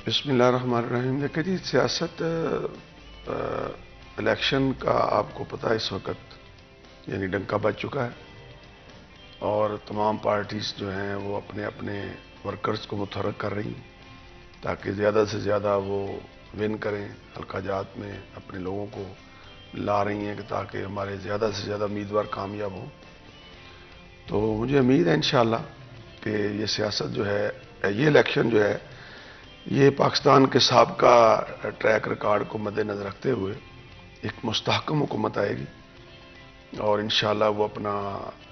[SPEAKER 1] بسم اللہ الرحمن الرحیم. دیکھیں جی، سیاست الیکشن کا آپ کو پتہ ہے اس وقت یعنی ڈنکا بج چکا ہے، اور تمام پارٹیز جو ہیں وہ اپنے اپنے ورکرز کو متحرک کر رہی ہیں تاکہ زیادہ سے زیادہ وہ ون کریں. حلقہ جات میں اپنے لوگوں کو لا رہی ہیں کہ تاکہ ہمارے زیادہ سے زیادہ امیدوار کامیاب ہوں. تو مجھے امید ہے انشاءاللہ کہ یہ سیاست جو ہے، یہ الیکشن جو ہے، یہ پاکستان کے سابقہ ٹریک ریکارڈ کو مد نظر رکھتے ہوئے ایک مستحکم حکومت آئے گی، اور انشاءاللہ وہ اپنا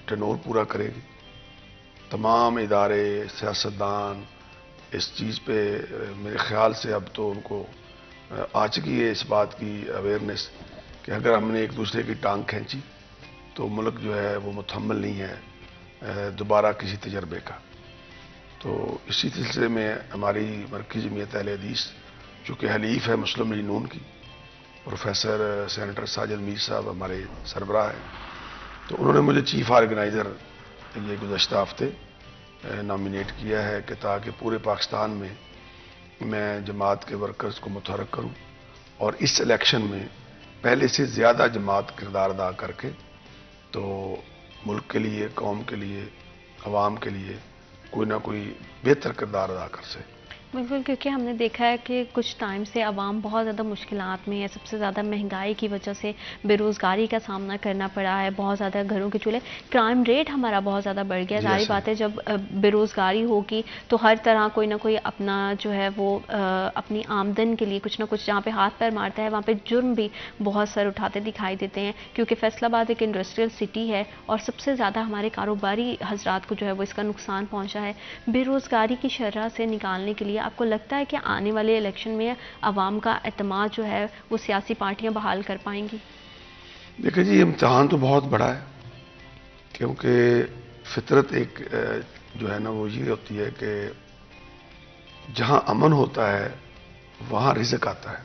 [SPEAKER 1] ٹینور پورا کرے گی. تمام ادارے، سیاستدان اس چیز پہ میرے خیال سے اب تو ان کو آ چکی ہے اس بات کی اویئرنیس کہ اگر ہم نے ایک دوسرے کی ٹانگ کھینچی تو ملک جو ہے وہ متحمل نہیں ہے دوبارہ کسی تجربے کا. تو اسی سلسلے میں ہماری مرکزی جمعیت اہل حدیث جو کہ حلیف ہے مسلم لیگ نون کی، پروفیسر سینیٹر ساجد میر صاحب ہمارے سربراہ ہیں، تو انہوں نے مجھے چیف آرگنائزر یہ گزشتہ ہفتے نامینیٹ کیا ہے کہ تاکہ پورے پاکستان میں جماعت کے ورکرز کو متحرک کروں اور اس الیکشن میں پہلے سے زیادہ جماعت کردار ادا کر کے تو ملک کے لیے، قوم کے لیے، عوام کے لیے کوئی نہ کوئی بہتر کردار ادا کر سکے.
[SPEAKER 2] بالکل، کیونکہ ہم نے دیکھا ہے کہ کچھ ٹائم سے عوام بہت زیادہ مشکلات میں ہے. سب سے زیادہ مہنگائی کی وجہ سے بے روزگاری کا سامنا کرنا پڑا ہے، بہت زیادہ گھروں کے چولہے، کرائم ریٹ ہمارا بہت زیادہ بڑھ گیا. ظاہر بات ہے جب بے روزگاری ہوگی تو ہر طرح کوئی نہ کوئی اپنا جو ہے وہ اپنی آمدن کے لیے کچھ نہ کچھ جہاں پہ ہاتھ پیر مارتا ہے وہاں پہ جرم بھی بہت سر اٹھاتے دکھائی دیتے ہیں، کیونکہ فیصل آباد ایک انڈسٹریل سٹی ہے اور سب سے زیادہ ہمارے کاروباری حضرات کو جو ہے وہ اس کا نقصان پہنچا ہے. بے روزگاری کی شرح سے نکالنے کے لیے آپ کو لگتا ہے کہ آنے والے الیکشن میں عوام کا اعتماد جو ہے وہ سیاسی پارٹیاں بحال کر پائیں گی؟
[SPEAKER 1] دیکھیں جی، امتحان تو بہت بڑا ہے کیونکہ فطرت ایک جو ہے نا وہ یہ ہوتی ہے کہ جہاں امن ہوتا ہے وہاں رزق آتا ہے.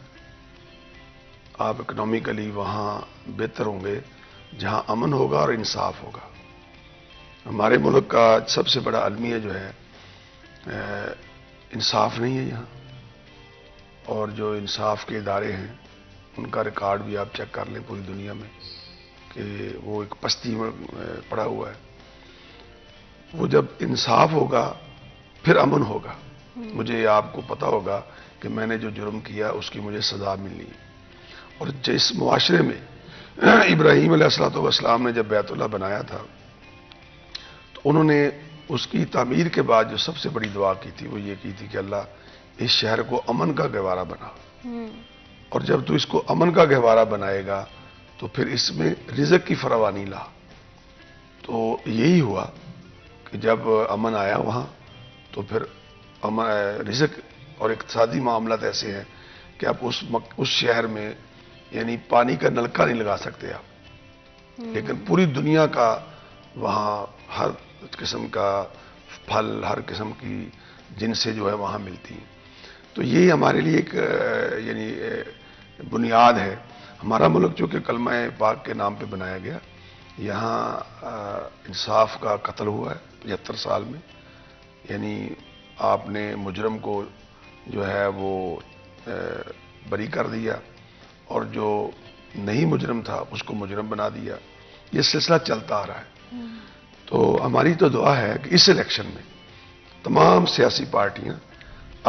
[SPEAKER 1] آپ اکنامیکلی وہاں بہتر ہوں گے جہاں امن ہوگا اور انصاف ہوگا. ہمارے ملک کا سب سے بڑا المیہ جو ہے انصاف نہیں ہے یہاں، اور جو انصاف کے ادارے ہیں ان کا ریکارڈ بھی آپ چیک کر لیں پوری دنیا میں کہ وہ ایک پستی میں پڑا ہوا ہے. وہ جب انصاف ہوگا
[SPEAKER 5] پھر امن ہوگا. مجھے آپ کو پتا ہوگا کہ میں نے جو جرم کیا اس کی مجھے سزا ملنی ہے. اور جس معاشرے میں ابراہیم علیہ السلام نے جب بیت اللہ بنایا تھا تو انہوں نے اس کی تعمیر کے بعد جو سب سے بڑی دعا کی تھی وہ یہ کی تھی کہ اللہ اس شہر کو امن کا گہوارہ بنا. اور جب تو اس کو امن کا گہوارہ بنائے گا تو پھر اس میں رزق کی فراوانی لا. تو یہی ہوا کہ جب امن آیا وہاں تو پھر رزق اور اقتصادی معاملات ایسے ہیں کہ آپ اس شہر میں یعنی پانی کا نلکا نہیں لگا سکتے آپ, لیکن پوری دنیا کا وہاں ہر قسم کا پھل, ہر قسم کی جنسیں جو ہے وہاں ملتی ہیں. تو یہ ہمارے لیے ایک یعنی بنیاد ہے. ہمارا ملک جو کہ کلمہ پاک کے نام پہ بنایا گیا, یہاں انصاف کا قتل ہوا ہے 75 سال میں. یعنی آپ نے مجرم کو جو ہے وہ بری کر دیا اور جو نہیں مجرم تھا اس کو مجرم بنا دیا. یہ سلسلہ چلتا آ رہا ہے. تو ہماری تو دعا ہے کہ اس الیکشن میں تمام سیاسی پارٹیاں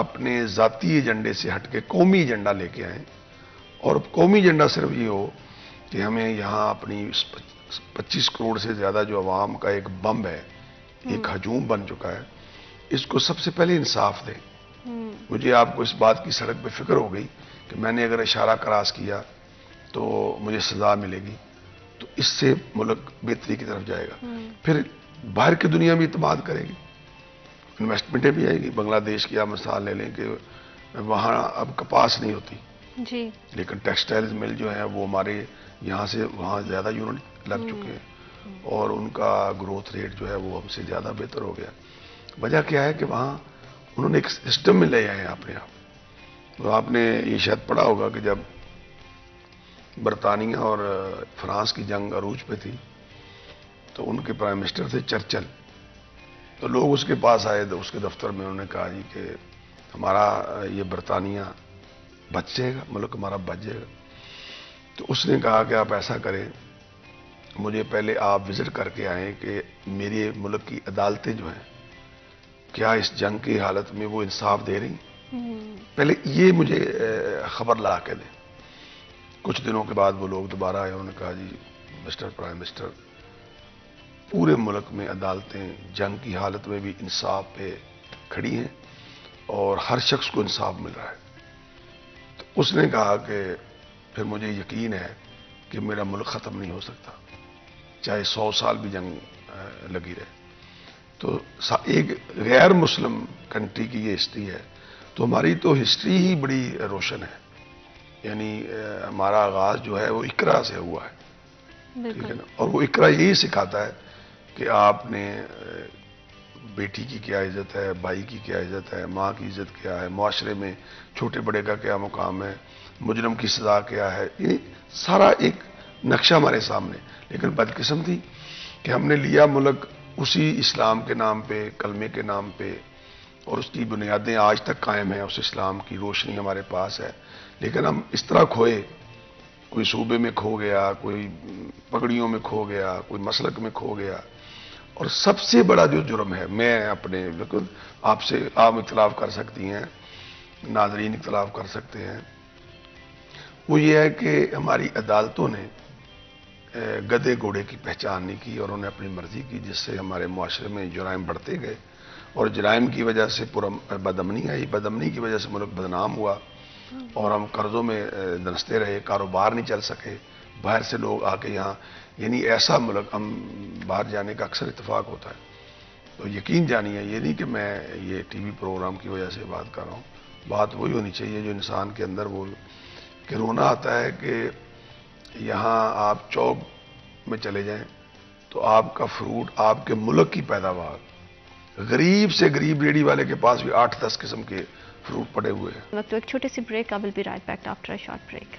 [SPEAKER 5] اپنے ذاتی ایجنڈے سے ہٹ کے قومی ایجنڈا لے کے آئیں. اور قومی ایجنڈا صرف یہ ہو کہ ہمیں یہاں اپنی 25 کروڑ سے زیادہ جو عوام کا ایک بم ہے, ایک ہجوم بن چکا ہے, اس کو سب سے پہلے انصاف دیں. مجھے آپ کو اس بات کی سڑک پہ فکر ہو گئی کہ میں نے اگر اشارہ کراس کیا تو مجھے سزا ملے گی, تو اس سے ملک بہتری کی طرف جائے گا. پھر باہر کی دنیا بھی اعتماد کرے گی, انویسٹمنٹیں بھی آئیں گی. بنگلہ دیش کی آپ مثال لے لیں کہ وہاں اب کپاس نہیں ہوتی
[SPEAKER 2] جی,
[SPEAKER 5] لیکن ٹیکسٹائلز مل جو ہیں وہ ہمارے یہاں سے وہاں زیادہ یونٹ لگ چکے ہیں اور ان کا گروتھ ریٹ جو ہے وہ ہم سے زیادہ بہتر ہو گیا. وجہ کیا ہے کہ وہاں انہوں نے ایک سسٹم میں لے آئے ہیں اپنے آپ. تو آپ نے یہ شاید پڑھا ہوگا کہ جب برطانیہ اور فرانس کی جنگ عروج پہ تھی تو ان کے پرائم منسٹر تھے چرچل. تو لوگ اس کے پاس آئے, اس کے دفتر میں انہوں نے کہا جی کہ ہمارا یہ برطانیہ بچ جائے گا, ملک ہمارا بچ جائے گا. تو اس نے کہا کہ آپ ایسا کریں, مجھے پہلے آپ وزٹ کر کے آئیں کہ میرے ملک کی عدالتیں جو ہیں کیا اس جنگ کی حالت میں وہ انصاف دے رہی, پہلے یہ مجھے خبر لا کے دیں. کچھ دنوں کے بعد وہ لوگ دوبارہ آئے, انہوں نے کہا جی مسٹر پرائم منسٹر پورے ملک میں عدالتیں جنگ کی حالت میں بھی انصاف پہ کھڑی ہیں اور ہر شخص کو انصاف مل رہا ہے. تو اس نے کہا کہ پھر مجھے یقین ہے کہ میرا ملک ختم نہیں ہو سکتا چاہے 100 سال بھی جنگ لگی رہے. تو ایک غیر مسلم کنٹری کی یہ ہسٹری ہے. تو ہماری تو ہسٹری ہی بڑی روشن ہے. یعنی ہمارا آغاز جو ہے وہ اقرا سے ہوا ہے, ٹھیک ہے نا. اور وہ اقرا یہی سکھاتا ہے کہ آپ نے بیٹی کی کیا عزت ہے, بھائی کی کیا عزت ہے, ماں کی عزت کیا ہے, معاشرے میں چھوٹے بڑے کا کیا مقام ہے, مجرم کی سزا کیا ہے. یہ سارا ایک نقشہ ہمارے سامنے. لیکن بدقسمتی کہ ہم نے لیا ملک اسی اسلام کے نام پہ, کلمے کے نام پہ, اور اس کی بنیادیں آج تک قائم ہیں. اس اسلام کی روشنی ہمارے پاس ہے, لیکن ہم اس طرح کھوئے, کوئی صوبے میں کھو گیا, کوئی پگڑیوں میں کھو گیا, کوئی مسلک میں کھو گیا. اور سب سے بڑا جو جرم ہے, میں اپنے بالکل آپ سے آپ اختلاف کر سکتی ہیں, ناظرین اختلاف کر سکتے ہیں, وہ یہ ہے کہ ہماری عدالتوں نے گدھے گھوڑے کی پہچان نہیں کی اور انہوں نے اپنی مرضی کی, جس سے ہمارے معاشرے میں جرائم بڑھتے گئے اور جرائم کی وجہ سے پورا بدامنی آئی. بدامنی کی وجہ سے ملک بدنام ہوا اور ہم قرضوں میں دھنستے رہے, کاروبار نہیں چل سکے. باہر سے لوگ آ کے یہاں, یعنی ایسا ملک, ہم باہر جانے کا اکثر اتفاق ہوتا ہے. تو یقین جانیے, یہ نہیں کہ میں یہ ٹی وی پروگرام کی وجہ سے بات کر رہا ہوں. بات وہی ہونی چاہیے جو انسان کے اندر وہ کہ رونا آتا ہے کہ یہاں آپ چوک میں چلے جائیں تو آپ کا فروٹ, آپ کے ملک کی پیداوار, غریب سے غریب ریڑھی والے کے پاس بھی 8-10 قسم کے فروٹ پڑے ہوئے ہیں.
[SPEAKER 2] وقت ایک چھوٹی سی break. I will be right back after a short break.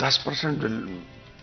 [SPEAKER 5] 10%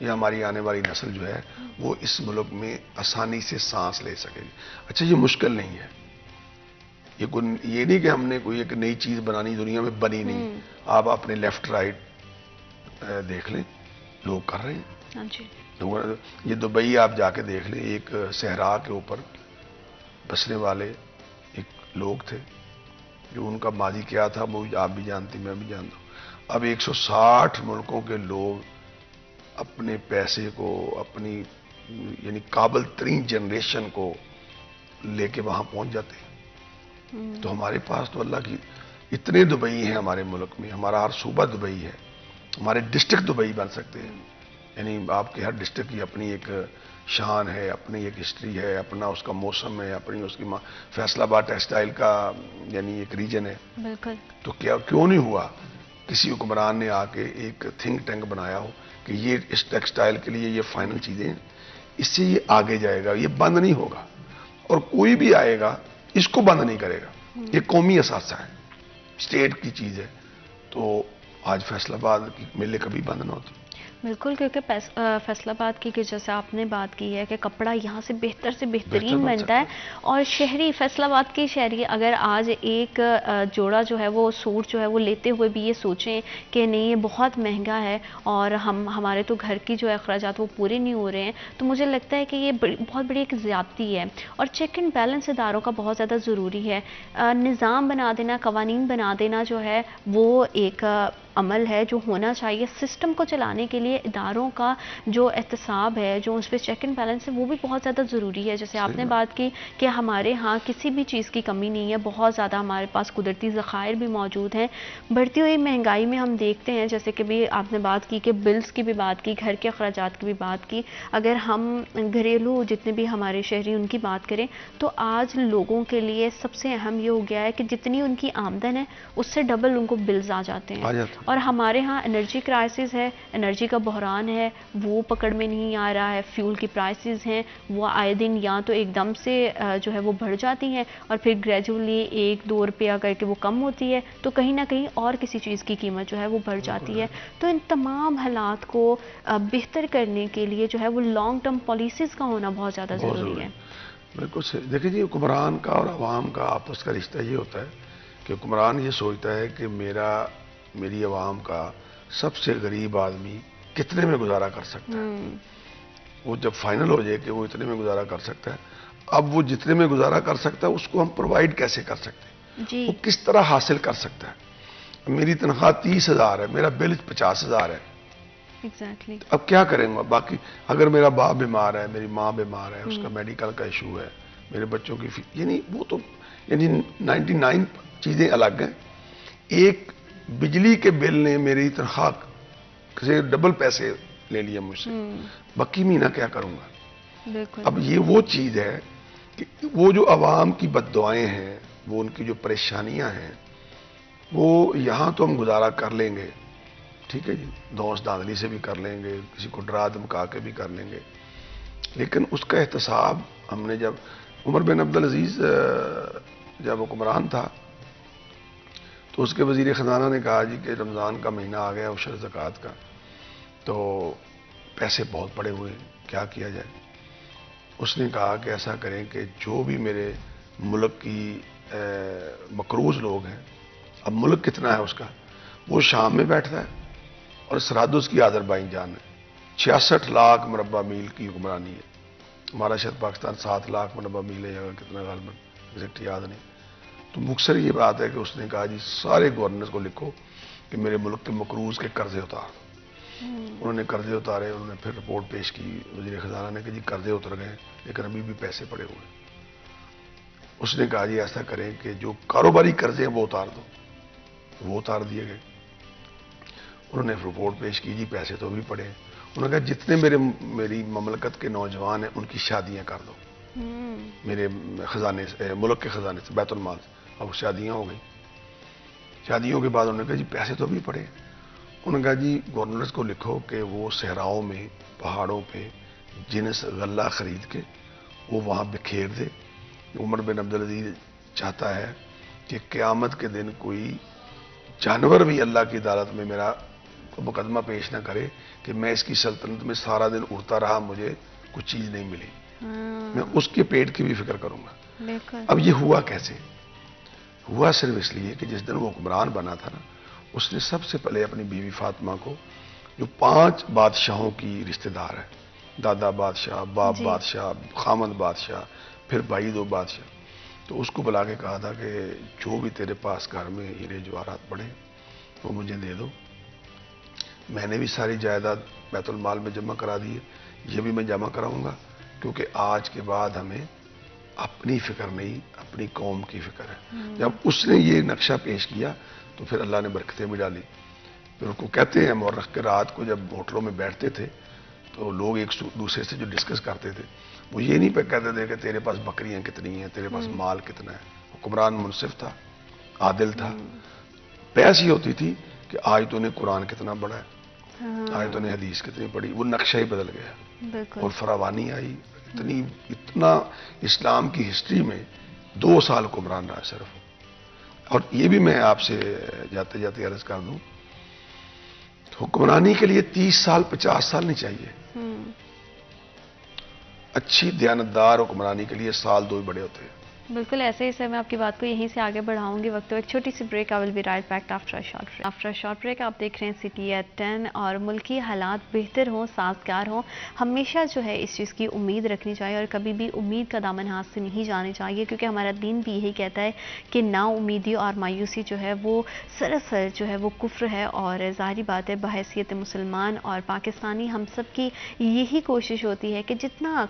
[SPEAKER 5] یا ہماری آنے والی نسل جو ہے وہ اس ملک میں آسانی سے سانس لے سکے گی. اچھا یہ مشکل نہیں ہے, یہ نہیں کہ ہم نے کوئی ایک نئی چیز بنانی دنیا میں بنی نہیں. آپ اپنے لیفٹ رائٹ دیکھ لیں, لوگ کر رہے ہیں.
[SPEAKER 2] ہاں جی.
[SPEAKER 5] یہ دبئی آپ جا کے دیکھ لیں, ایک صحرا کے اوپر بسنے والے ایک لوگ تھے جو ان کا ماضی کیا تھا وہ آپ بھی جانتے میں بھی جانتا ہوں. اب 160 ملکوں کے لوگ اپنے پیسے کو, اپنی یعنی قابل ترین جنریشن کو لے کے وہاں پہنچ جاتے ہیں. تو ہمارے پاس تو اللہ کی اتنے دبئی ہیں ہمارے ملک میں, ہمارا ہر صوبہ دبئی ہے, ہمارے ڈسٹرکٹ دبئی بن سکتے ہیں. یعنی آپ کے ہر ڈسٹرکٹ کی اپنی ایک شان ہے, اپنی ایک ہسٹری ہے, اپنا اس کا موسم ہے, اپنی اس کی فیصل آباد ٹیکسٹائل کا یعنی ایک ریجن ہے.
[SPEAKER 2] بالکل.
[SPEAKER 5] تو کیوں نہیں ہوا کسی حکمران نے آ کے ایک تھنک ٹینک بنایا ہو کہ یہ اس ٹیکسٹائل کے لیے یہ فائنل چیزیں ہیں, اس سے یہ آگے جائے گا, یہ بند نہیں ہوگا, اور کوئی بھی آئے گا اس کو بند نہیں کرے گا. یہ قومی اثاثہ ہے, اسٹیٹ کی چیز ہے. تو آج فیصل آباد کی میلے کبھی بند نہ ہوتے.
[SPEAKER 2] بالکل, کیونکہ فیصل آباد کی جیسے آپ نے بات کی ہے کہ کپڑا یہاں سے بہتر سے بہترین بنتا ہے, اور شہری فیصل آباد کی شہری اگر آج ایک جوڑا جو ہے وہ سوٹ جو ہے وہ لیتے ہوئے بھی یہ سوچیں کہ نہیں یہ بہت مہنگا ہے اور ہمارے تو گھر کی جو اخراجات وہ پورے نہیں ہو رہے ہیں, تو مجھے لگتا ہے کہ یہ بہت بڑی ایک زیادتی ہے. اور چیک اینڈ بیلنس اداروں کا بہت زیادہ ضروری ہے. نظام بنا دینا, قوانین بنا دینا جو ہے وہ ایک عمل ہے جو ہونا چاہیے. سسٹم کو چلانے کے لیے اداروں کا جو احتساب ہے, جو اس پہ چیک اینڈ بیلنس ہے, وہ بھی بہت زیادہ ضروری ہے. جیسے آپ نے بات کی کہ ہمارے ہاں کسی بھی چیز کی کمی نہیں ہے, بہت زیادہ ہمارے پاس قدرتی ذخائر بھی موجود ہیں. بڑھتی ہوئی مہنگائی میں ہم دیکھتے ہیں, جیسے کہ بھی آپ نے بات کی کہ بلز کی بھی بات کی, گھر کے اخراجات کی بھی بات کی, اگر ہم گھریلو جتنے بھی ہمارے شہری ان کی بات کریں تو آج لوگوں کے لیے سب سے اہم یہ ہو گیا ہے کہ جتنی ان کی آمدن ہے اس سے ڈبل ان کو بلز آ جاتے ہیں. اور ہمارے ہاں انرجی کرائسس ہے, انرجی کا بحران ہے, وہ پکڑ میں نہیں آ رہا ہے. فیول کی پرائسز ہیں وہ آئے دن یا تو ایک دم سے جو ہے وہ بڑھ جاتی ہیں اور پھر گریجولی 1-2 روپیہ کر کے وہ کم ہوتی ہے, تو کہیں نہ کہیں اور کسی چیز کی قیمت جو ہے وہ بڑھ جاتی ہے. تو ان تمام حالات کو بہتر کرنے کے لیے جو ہے وہ لانگ ٹرم پالیسیز کا ہونا بہت زیادہ ضروری ہے.
[SPEAKER 5] بالکل صحیح. دیکھیں جی, حکمران کا اور عوام کا آپس کا رشتہ یہ ہوتا ہے کہ حکمران یہ سوچتا ہے کہ میری عوام کا سب سے غریب آدمی کتنے میں گزارا کر سکتا ہے. وہ جب فائنل ہو جائے کہ وہ اتنے میں گزارا کر سکتا ہے, اب وہ جتنے میں گزارا کر سکتا ہے اس کو ہم پرووائڈ کیسے کر سکتے ہیں, وہ کس طرح حاصل کر سکتا ہے. میری تنخواہ 30,000 ہے, میرا بل 50,000 ہے.
[SPEAKER 2] ایگزیکٹلی.
[SPEAKER 5] اب کیا کریں گے باقی, اگر میرا باپ بیمار ہے, میری ماں بیمار ہے, اس کا میڈیکل کا ایشو ہے, میرے بچوں کی یعنی وہ تو 99 چیزیں الگ ہیں. ایک بجلی کے بل نے میری تنخواہ سے ڈبل پیسے لے لیے مجھ سے, باقی مہینہ کیا کروں گا.
[SPEAKER 2] بالکل.
[SPEAKER 5] اب یہ وہ چیز ہے کہ وہ جو عوام کی بد دعائیں ہیں, وہ ان کی جو پریشانیاں ہیں, وہ یہاں تو ہم گزارا کر لیں گے, ٹھیک ہے جی, دوست دھاندلی سے بھی کر لیں گے, کسی کو ڈرا دھمکا کے بھی کر لیں گے, لیکن اس کا احتساب ہم نے جب عمر بن عبدالعزیز جب حکمران تھا تو اس کے وزیر خزانہ نے کہا جی کہ رمضان کا مہینہ آ گیا عشر زکوٰۃ کا, تو پیسے بہت پڑے ہوئے ہیں, کیا کیا جائے. اس نے کہا کہ ایسا کریں کہ جو بھی میرے ملک کی مقروض لوگ ہیں, اب ملک کتنا ہے اس کا, وہ شام میں بیٹھتا ہے اور سرحد اس کی آذربائیجان ہے. 66 لاکھ مربع میل کی حکمرانی ہے. ہمارا شاید پاکستان 7 لاکھ مربع میل ہے یا کتنا غالباً ایگزیکٹ یاد نہیں. تو مختصر یہ بات ہے کہ اس نے کہا جی سارے گورنرز کو لکھو کہ میرے ملک کے مقروض کے قرضے اتار. انہوں نے قرضے اتارے, انہوں نے پھر رپورٹ پیش کی وزیر خزانہ نے کہ جی قرضے اتر گئے لیکن ابھی بھی پیسے پڑے ہوئے. اس نے کہا جی ایسا کریں کہ جو کاروباری قرضے ہیں وہ اتار دو. وہ اتار دیے گئے. انہوں نے رپورٹ پیش کی, جی پیسے تو بھی پڑے. انہوں نے کہا جتنے میری مملکت کے نوجوان ہیں ان کی شادیاں کر دو میرے خزانے سے, ملک کے خزانے سے, بیت المال سے. اب شادیاں ہو گئی. شادیوں کے بعد انہوں نے کہا جی پیسے تو بھی پڑے. انہوں نے کہا جی گورنرز کو لکھو کہ وہ صحراؤں میں پہاڑوں پہ جنس غلہ خرید کے وہ وہاں بکھیر دے. عمر بن عبدالعزیز چاہتا ہے کہ قیامت کے دن کوئی جانور بھی اللہ کی عدالت میں میرا کو مقدمہ پیش نہ کرے کہ میں اس کی سلطنت میں سارا دن اڑتا رہا، مجھے کچھ چیز نہیں ملی، میں اس کے پیٹ کی بھی فکر کروں گا۔
[SPEAKER 2] بالکل۔
[SPEAKER 5] اب یہ ہوا کیسے؟ ہوا صرف اس لیے کہ جس دن وہ حکمران بنا تھا نا، اس نے سب سے پہلے اپنی بیوی فاطمہ کو، جو 5 بادشاہوں کی رشتہ دار ہے، دادا بادشاہ، باپ بادشاہ، خامند بادشاہ، پھر بھائی 2 بادشاہ، تو اس کو بلا کے کہا تھا کہ جو بھی تیرے پاس گھر میں ہیرے جواہرات پڑے وہ مجھے دے دو، میں نے بھی ساری جائیداد بیت المال میں جمع کرا دی ہے، یہ بھی میں جمع کراؤں گا، کیونکہ آج کے بعد ہمیں اپنی فکر نہیں، اپنی قوم کی فکر ہے۔ جب اس نے یہ نقشہ پیش کیا تو پھر اللہ نے برکتیں بھی ڈالی۔ پھر اس کو کہتے ہیں مورخ کے رات کو جب ہوٹلوں میں بیٹھتے تھے تو لوگ ایک دوسرے سے جو ڈسکس کرتے تھے، وہ یہ نہیں کہتے تھے کہ تیرے پاس بکریاں کتنی ہیں، تیرے پاس مال کتنا ہے۔ حکمران منصف تھا، عادل تھا، بحث یہ ہوتی تھی کہ آج تو نے قرآن کتنا پڑھا ہے، آج تو نے حدیث کتنی پڑھی، وہ نقشہ ہی بدل گیا اور فراوانی آئی۔ اتنا اسلام کی ہسٹری میں 2 سال حکمران رہا صرف۔ اور یہ بھی میں آپ سے جاتے جاتے عرض کر دوں، حکمرانی کے لیے 30 سال 50 سال نہیں چاہیے، اچھی دیانتدار حکمرانی کے لیے 1 سال 2 ہی بڑے ہوتے ہیں۔
[SPEAKER 2] بالکل ایسے ہی سر، میں آپ کی بات کو یہیں سے آگے بڑھاؤں گی، وقت ایک چھوٹی سی break, I will be right back after short break. آپ دیکھ رہے ہیں سٹی ایٹ 10 اور ملکی حالات بہتر ہوں، سازگار ہوں، ہمیشہ جو ہے اس چیز کی امید رکھنی چاہیے اور کبھی بھی امید کا دامن ہاتھ سے نہیں جانے چاہیے، کیونکہ ہمارا دین بھی یہی کہتا ہے کہ نا امیدی اور مایوسی جو ہے وہ سراسر جو ہے وہ کفر ہے، اور ظاہری بات ہے بحیثیت مسلمان اور پاکستانی ہم سب کی یہی کوشش ہوتی ہے کہ جتنا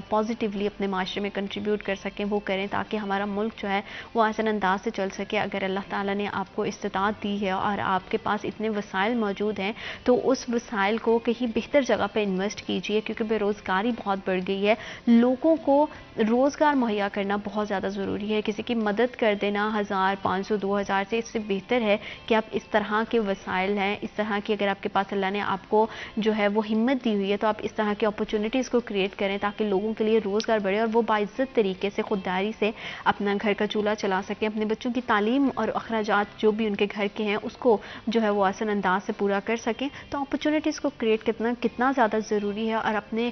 [SPEAKER 2] پازیٹیولی اپنے معاشرے میں کنٹریبیوٹ کر سکیں وہ کریں، تاکہ ہمارا ملک جو ہے وہ آسان انداز سے چل سکے۔ اگر اللہ تعالیٰ نے آپ کو استطاعت دی ہے اور آپ کے پاس اتنے وسائل موجود ہیں تو اس وسائل کو کہیں بہتر جگہ پہ انویسٹ کیجئے، کیونکہ بے روزگاری بہت بڑھ گئی ہے، لوگوں کو روزگار مہیا کرنا بہت زیادہ ضروری ہے۔ کسی کی مدد کر دینا 1000 500 2000 سے، اس سے بہتر ہے کہ آپ اس طرح کے وسائل ہیں، اس طرح کی اگر آپ کے پاس اللہ نے آپ کو جو ہے وہ ہمت دی ہوئی ہے تو آپ اس طرح کی اپرچونٹیز کو کریٹ کریں تاکہ لوگوں کے لیے روزگار بڑھے اور وہ باعزت طریقے سے خودداری سے اپنا گھر کا چولہا چلا سکیں، اپنے بچوں کی تعلیم اور اخراجات جو بھی ان کے گھر کے ہیں اس کو جو ہے وہ آسان انداز سے پورا کر سکیں۔ تو اپرچونٹیز کو کریٹ کتنا زیادہ ضروری ہے، اور اپنے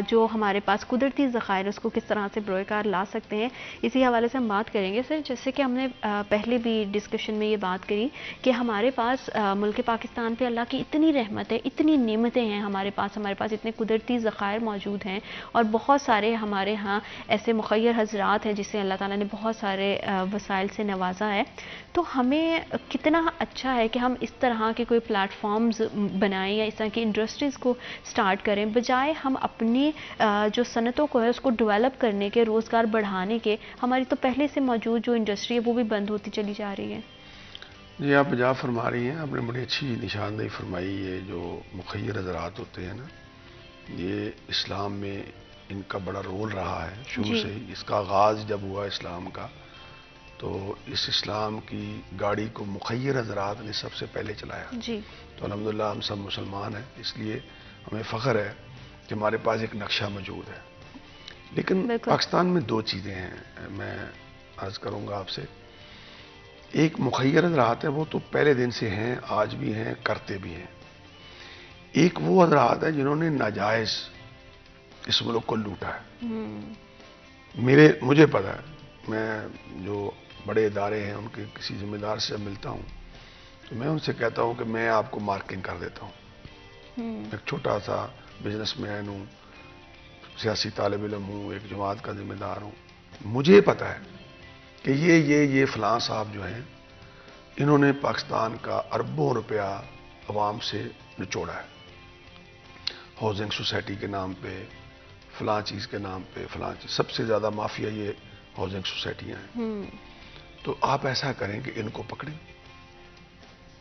[SPEAKER 2] جو ہمارے پاس قدرتی ذخائر اس کو کس طرح سے بروئے کار لا سکتے ہیں، اسی حوالے سے ہم بات کریں گے سر۔ جیسے کہ ہم نے پہلے بھی ڈسکشن میں یہ بات کری کہ ہمارے پاس ملک پاکستان پہ اللہ کی اتنی رحمت ہے، اتنی نعمتیں ہیں ہمارے پاس اتنے قدرتی ذخائر موجود ہیں، اور بہت سارے ہمارے ہاں ایسے مخیر حضرات ہیں جسے اللہ تعالیٰ نے بہت سارے وسائل سے نوازا ہے۔ تو ہمیں کتنا اچھا ہے کہ ہم اس طرح کے کوئی پلیٹ فارمز بنائیں یا اس طرح کی انڈسٹریز کو سٹارٹ کریں، بجائے ہم اپنی جو صنعتوں کو ہے اس کو ڈیولپ کرنے کے، روزگار بڑھانے کے۔ ہماری تو پہلے سے موجود جو انڈسٹری ہے وہ بھی بند ہوتی چلی جا رہی ہے۔
[SPEAKER 5] جی آپ بجا فرما رہی ہیں، آپ نے بڑی اچھی نشاندہی فرمائی۔ یہ جو مخیر حضرات ہوتے ہیں نا، یہ اسلام میں ان کا بڑا رول رہا ہے شروع سے ہی۔ اس کا آغاز جب ہوا اسلام کا تو اس اسلام کی گاڑی کو مخیر حضرات نے سب سے پہلے چلایا۔ تو الحمدللہ ہم سب مسلمان ہیں، اس لیے ہمیں فخر ہے کہ ہمارے پاس ایک نقشہ موجود ہے۔ لیکن پاکستان میں 2 چیزیں ہیں، میں عرض کروں گا آپ سے۔ ایک مخیر حضرات ہیں، وہ تو پہلے دن سے ہیں، آج بھی ہیں، کرتے بھی ہیں۔ ایک وہ حضرات ہیں جنہوں نے ناجائز اس ملک کو لوٹا ہے۔ مجھے پتا ہے، میں جو بڑے ادارے ہیں ان کے کسی ذمہ دار سے ملتا ہوں تو میں ان سے کہتا ہوں کہ میں آپ کو مارکنگ کر دیتا ہوں، ایک چھوٹا سا بزنس مین ہوں، سیاسی طالب علم ہوں، ایک جماعت کا ذمہ دار ہوں، مجھے پتا ہے کہ یہ فلاں صاحب جو ہیں انہوں نے پاکستان کا اربوں روپیہ عوام سے نچوڑا ہے، ہاؤسنگ سوسائٹی کے نام پہ، فلاں چیز کے نام پہ، فلاں چیز، سب سے زیادہ مافیا یہ ہاؤسنگ سوسائٹیاں ہیں۔ تو آپ ایسا کریں کہ ان کو پکڑیں،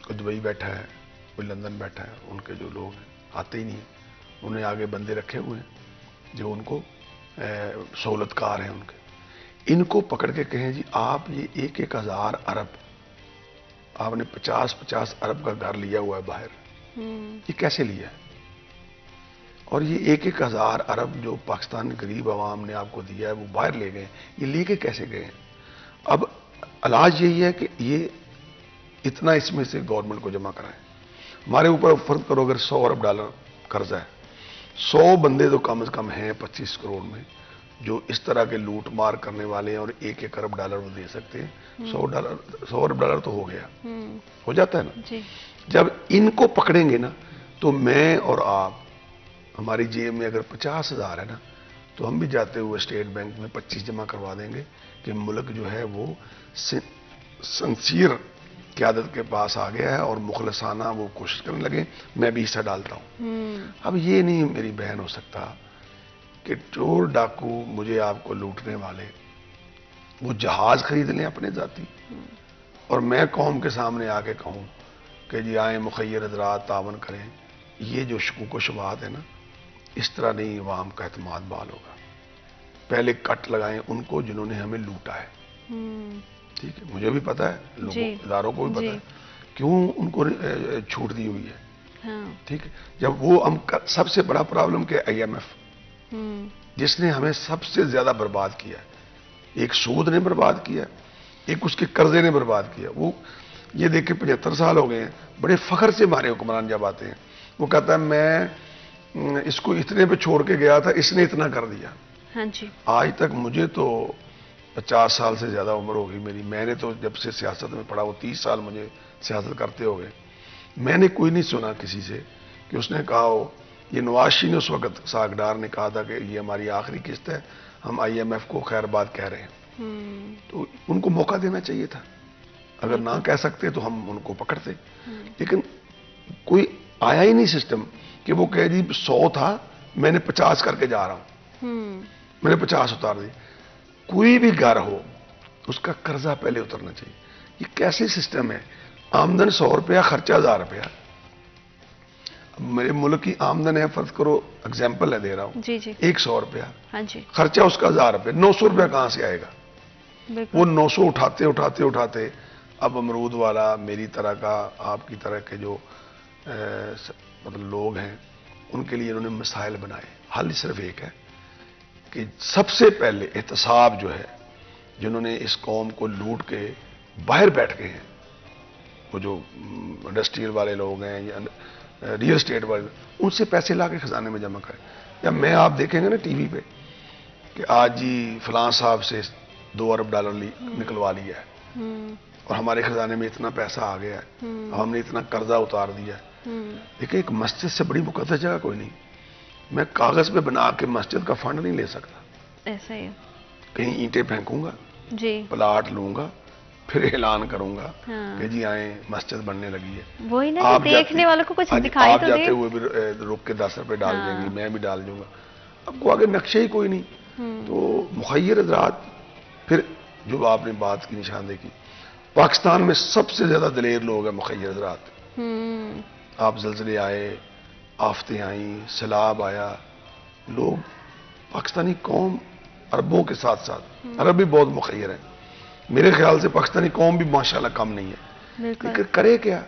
[SPEAKER 5] کوئی دبئی بیٹھا ہے، کوئی لندن بیٹھا ہے، ان کے جو لوگ ہیں آتے ہی نہیں ہیں، انہیں آگے بندے رکھے ہوئے ہیں جو ان کو سہولت کار ہیں، ان کے ان کو پکڑ کے کہیں جی آپ یہ 1,000 ارب، آپ نے 50 ارب کا گھر لیا ہوا ہے باہر، یہ کیسے لیا ہے؟ اور یہ 1,000 ارب جو پاکستان کے غریب عوام نے آپ کو دیا ہے وہ باہر لے گئے، یہ لے کے کیسے گئے ہیں؟ اب علاج یہی ہے کہ یہ اتنا اس میں سے گورنمنٹ کو جمع کرائیں، ہمارے اوپر فرض کرو اگر 100 ارب ڈالر قرضہ ہے، 100 بندے تو کم از کم ہیں 25 کروڑ میں جو اس طرح کے لوٹ مار کرنے والے ہیں اور 1 ارب ڈالر وہ دے سکتے ہیں. 100 ارب ڈالر تو ہو گیا، ہو جاتا ہے نا.
[SPEAKER 2] جی.
[SPEAKER 5] جب ان کو پکڑیں گے نا تو میں اور آپ، ہماری جیب میں اگر 50,000 ہے نا تو ہم بھی جاتے ہوئے اسٹیٹ بینک میں 25 جمع کروا دیں گے کہ ملک جو ہے وہ سنسیر قیادت کے پاس آ گیا ہے اور مخلصانہ وہ کوشش کرنے لگے میں بھی حصہ ڈالتا ہوں. اب یہ نہیں میری بہن ہو سکتا کہ چور ڈاکو مجھے آپ کو لوٹنے والے وہ جہاز خرید لیں اپنے ذاتی اور میں قوم کے سامنے آ کے کہوں کہ جی آئیں مخیر حضرات تعاون کریں. یہ جو شکوک و شبہات ہے نا، اس طرح نہیں عوام کا اعتماد بحال ہوگا. پہلے کٹ لگائیں ان کو جنہوں نے ہمیں لوٹا ہے. ٹھیک ہے، مجھے بھی پتا ہے، لوگوں اداروں کو بھی پتا ہے کیوں ان کو چھوٹ دی ہوئی ہے. ٹھیک ہے، جب وہ ہم سب سے بڑا پرابلم کہ IMF جس نے ہمیں سب سے زیادہ برباد کیا ہے. ایک سود نے برباد کیا، ایک اس کے قرضے نے برباد کیا. وہ یہ دیکھیں 75 سال ہو گئے ہیں، بڑے فخر سے ہمارے حکمران جب آتے ہیں وہ کہتا ہے میں اس کو اتنے پہ چھوڑ کے گیا تھا، اس نے اتنا کر دیا.
[SPEAKER 2] ہاں جی.
[SPEAKER 5] آج تک مجھے تو 50 سال سے زیادہ عمر ہوگی میری، میں نے تو جب سے سیاست میں پڑھا وہ 30 سال مجھے سیاست کرتے ہو گئے، میں نے کوئی نہیں سنا کسی سے کہ اس نے کہا ہو. یہ نواز شریف نے اس وقت ساگڈار نے کہا تھا کہ یہ ہماری آخری قسط ہے، ہم IMF کو خیر بات کہہ رہے ہیں. تو ان کو موقع دینا چاہیے تھا. اگر نہ کہہ سکتے تو ہم ان کو پکڑتے. لیکن کوئی آیا ہی نہیں سسٹم کہ وہ کہہ جی 100 تھا میں نے 50 کر کے جا رہا ہوں، میں نے 50 اتار دی. کوئی بھی گھر ہو اس کا قرضہ پہلے اترنا چاہیے. یہ کیسے سسٹم ہے؟ آمدن 100 روپیہ، خرچہ 1000 روپیہ. میرے ملک کی آمدن ہے فرض کرو اگزامپل ہے دے رہا ہوں،
[SPEAKER 2] جی جی
[SPEAKER 5] 100 روپیہ.
[SPEAKER 2] ہاں جی.
[SPEAKER 5] خرچہ اس کا 1000 روپیہ، 900 روپیہ کہاں سے آئے گا؟ وہ 900 اٹھاتے اٹھاتے اٹھاتے اب امرود والا میری طرح کا آپ کی طرح کے جو مطلب لوگ ہیں ان کے لیے انہوں نے مسائل بنائے. حل صرف ایک ہے کہ سب سے پہلے احتساب جو ہے، جنہوں نے اس قوم کو لوٹ کے باہر بیٹھ گئے ہیں، وہ جو انڈسٹریل والے لوگ ہیں یا ریئل اسٹیٹ والے، ان سے پیسے لا کے خزانے میں جمع کریں. یا میں آپ دیکھیں گے نا ٹی وی پہ کہ آج جی فلاں صاحب سے 2 ارب ڈالر نکلوا لیا ہے اور ہمارے خزانے میں اتنا پیسہ آ گیا ہے، ہم نے اتنا قرضہ اتار دیا ہے. لیکن ایک مسجد سے بڑی مقدس جگہ کوئی نہیں. میں کاغذ پہ بنا کے مسجد کا فنڈ نہیں لے سکتا.
[SPEAKER 2] ایسا ہی.
[SPEAKER 5] کہیں اینٹیں پھینکوں گا،
[SPEAKER 2] جی
[SPEAKER 5] پلاٹ لوں گا، پھر اعلان کروں گا کہ جی آئیں مسجد بننے لگی ہے.
[SPEAKER 2] وہی نا، دیکھنے والوں کو کچھ دکھائی تو دے.
[SPEAKER 5] آپ جاتے ہوئے بھی رک کے 10 روپے ڈال دیں گی، میں بھی ڈال دوں گا. اب کو آگے نقشہ ہی کوئی نہیں. تو مخیر حضرات، پھر جو آپ نے بات کی نشاندہی کی، پاکستان میں سب سے زیادہ دلیر لوگ ہیں مخیر حضرات. آپ زلزلے آئے، آفتیں آئیں، سیلاب آیا، لوگ پاکستانی قوم عربوں کے ساتھ ساتھ عرب بھی بہت مخیر ہیں. میرے خیال سے پاکستانی قوم بھی ماشاءاللہ کم نہیں ہے. لیکن کرے کیا؟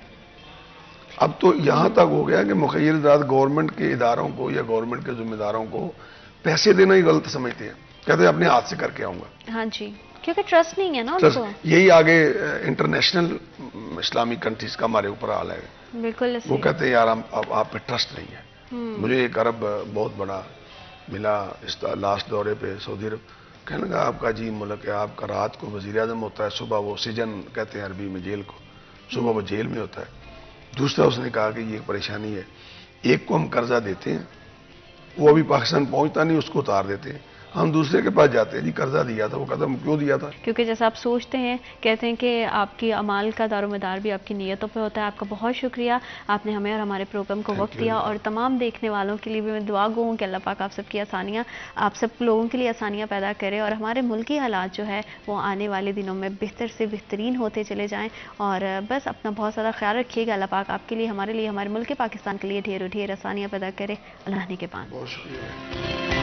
[SPEAKER 5] اب تو یہاں تک ہو گیا کہ مخیر حضرات گورنمنٹ کے اداروں کو یا گورنمنٹ کے ذمہ داروں کو پیسے دینا ہی غلط سمجھتے ہیں. کہتے ہیں اپنے ہاتھ سے کر کے آؤں گا.
[SPEAKER 2] ہاں جی، کیونکہ ٹرسٹ نہیں ہے نا ان کو.
[SPEAKER 5] یہی آگے انٹرنیشنل اسلامی کنٹریز کا ہمارے اوپر حال ہے.
[SPEAKER 2] بالکل.
[SPEAKER 5] وہ کہتے ہیں یار آپ پہ ٹرسٹ نہیں ہے. مجھے ایک عرب بہت بڑا ملا اس لاسٹ دورے پہ سعودی عرب. کہنے لگا آپ کا جی ملک ہے، آپ کا رات کو وزیر اعظم ہوتا ہے، صبح وہ سجن کہتے ہیں عربی میں جیل کو، صبح وہ جیل میں ہوتا ہے. دوسرا اس نے کہا کہ یہ ایک پریشانی ہے، ایک کو ہم قرضہ دیتے ہیں، وہ ابھی پاکستان پہنچتا نہیں، اس کو اتار دیتے ہیں. ہم دوسرے کے پاس جاتے ہیں جی قرضہ دیا تھا. وہ کہتا کیوں دیا تھا؟
[SPEAKER 2] کیونکہ جیسا آپ سوچتے ہیں، کہتے ہیں کہ آپ کی اعمال کا دار و مدار بھی آپ کی نیتوں پہ ہوتا ہے. آپ کا بہت شکریہ، آپ نے ہمیں اور ہمارے پروگرام کو وقت دیا. اور تمام دیکھنے والوں کے لیے بھی میں دعا گو ہوں کہ اللہ پاک آپ سب کی آسانیاں، آپ سب لوگوں کے لیے آسانیاں پیدا کرے اور ہمارے ملکی حالات جو ہے وہ آنے والے دنوں میں بہتر سے بہترین ہوتے چلے جائیں. اور بس اپنا بہت زیادہ خیال رکھیے گا. اللہ پاک آپ کے لیے، ہمارے لیے، ہمارے ملک پاکستان کے لیے ڈھیر آسانیاں پیدا کرے. اللہ نے کے پان.
[SPEAKER 5] بہت شکریہ.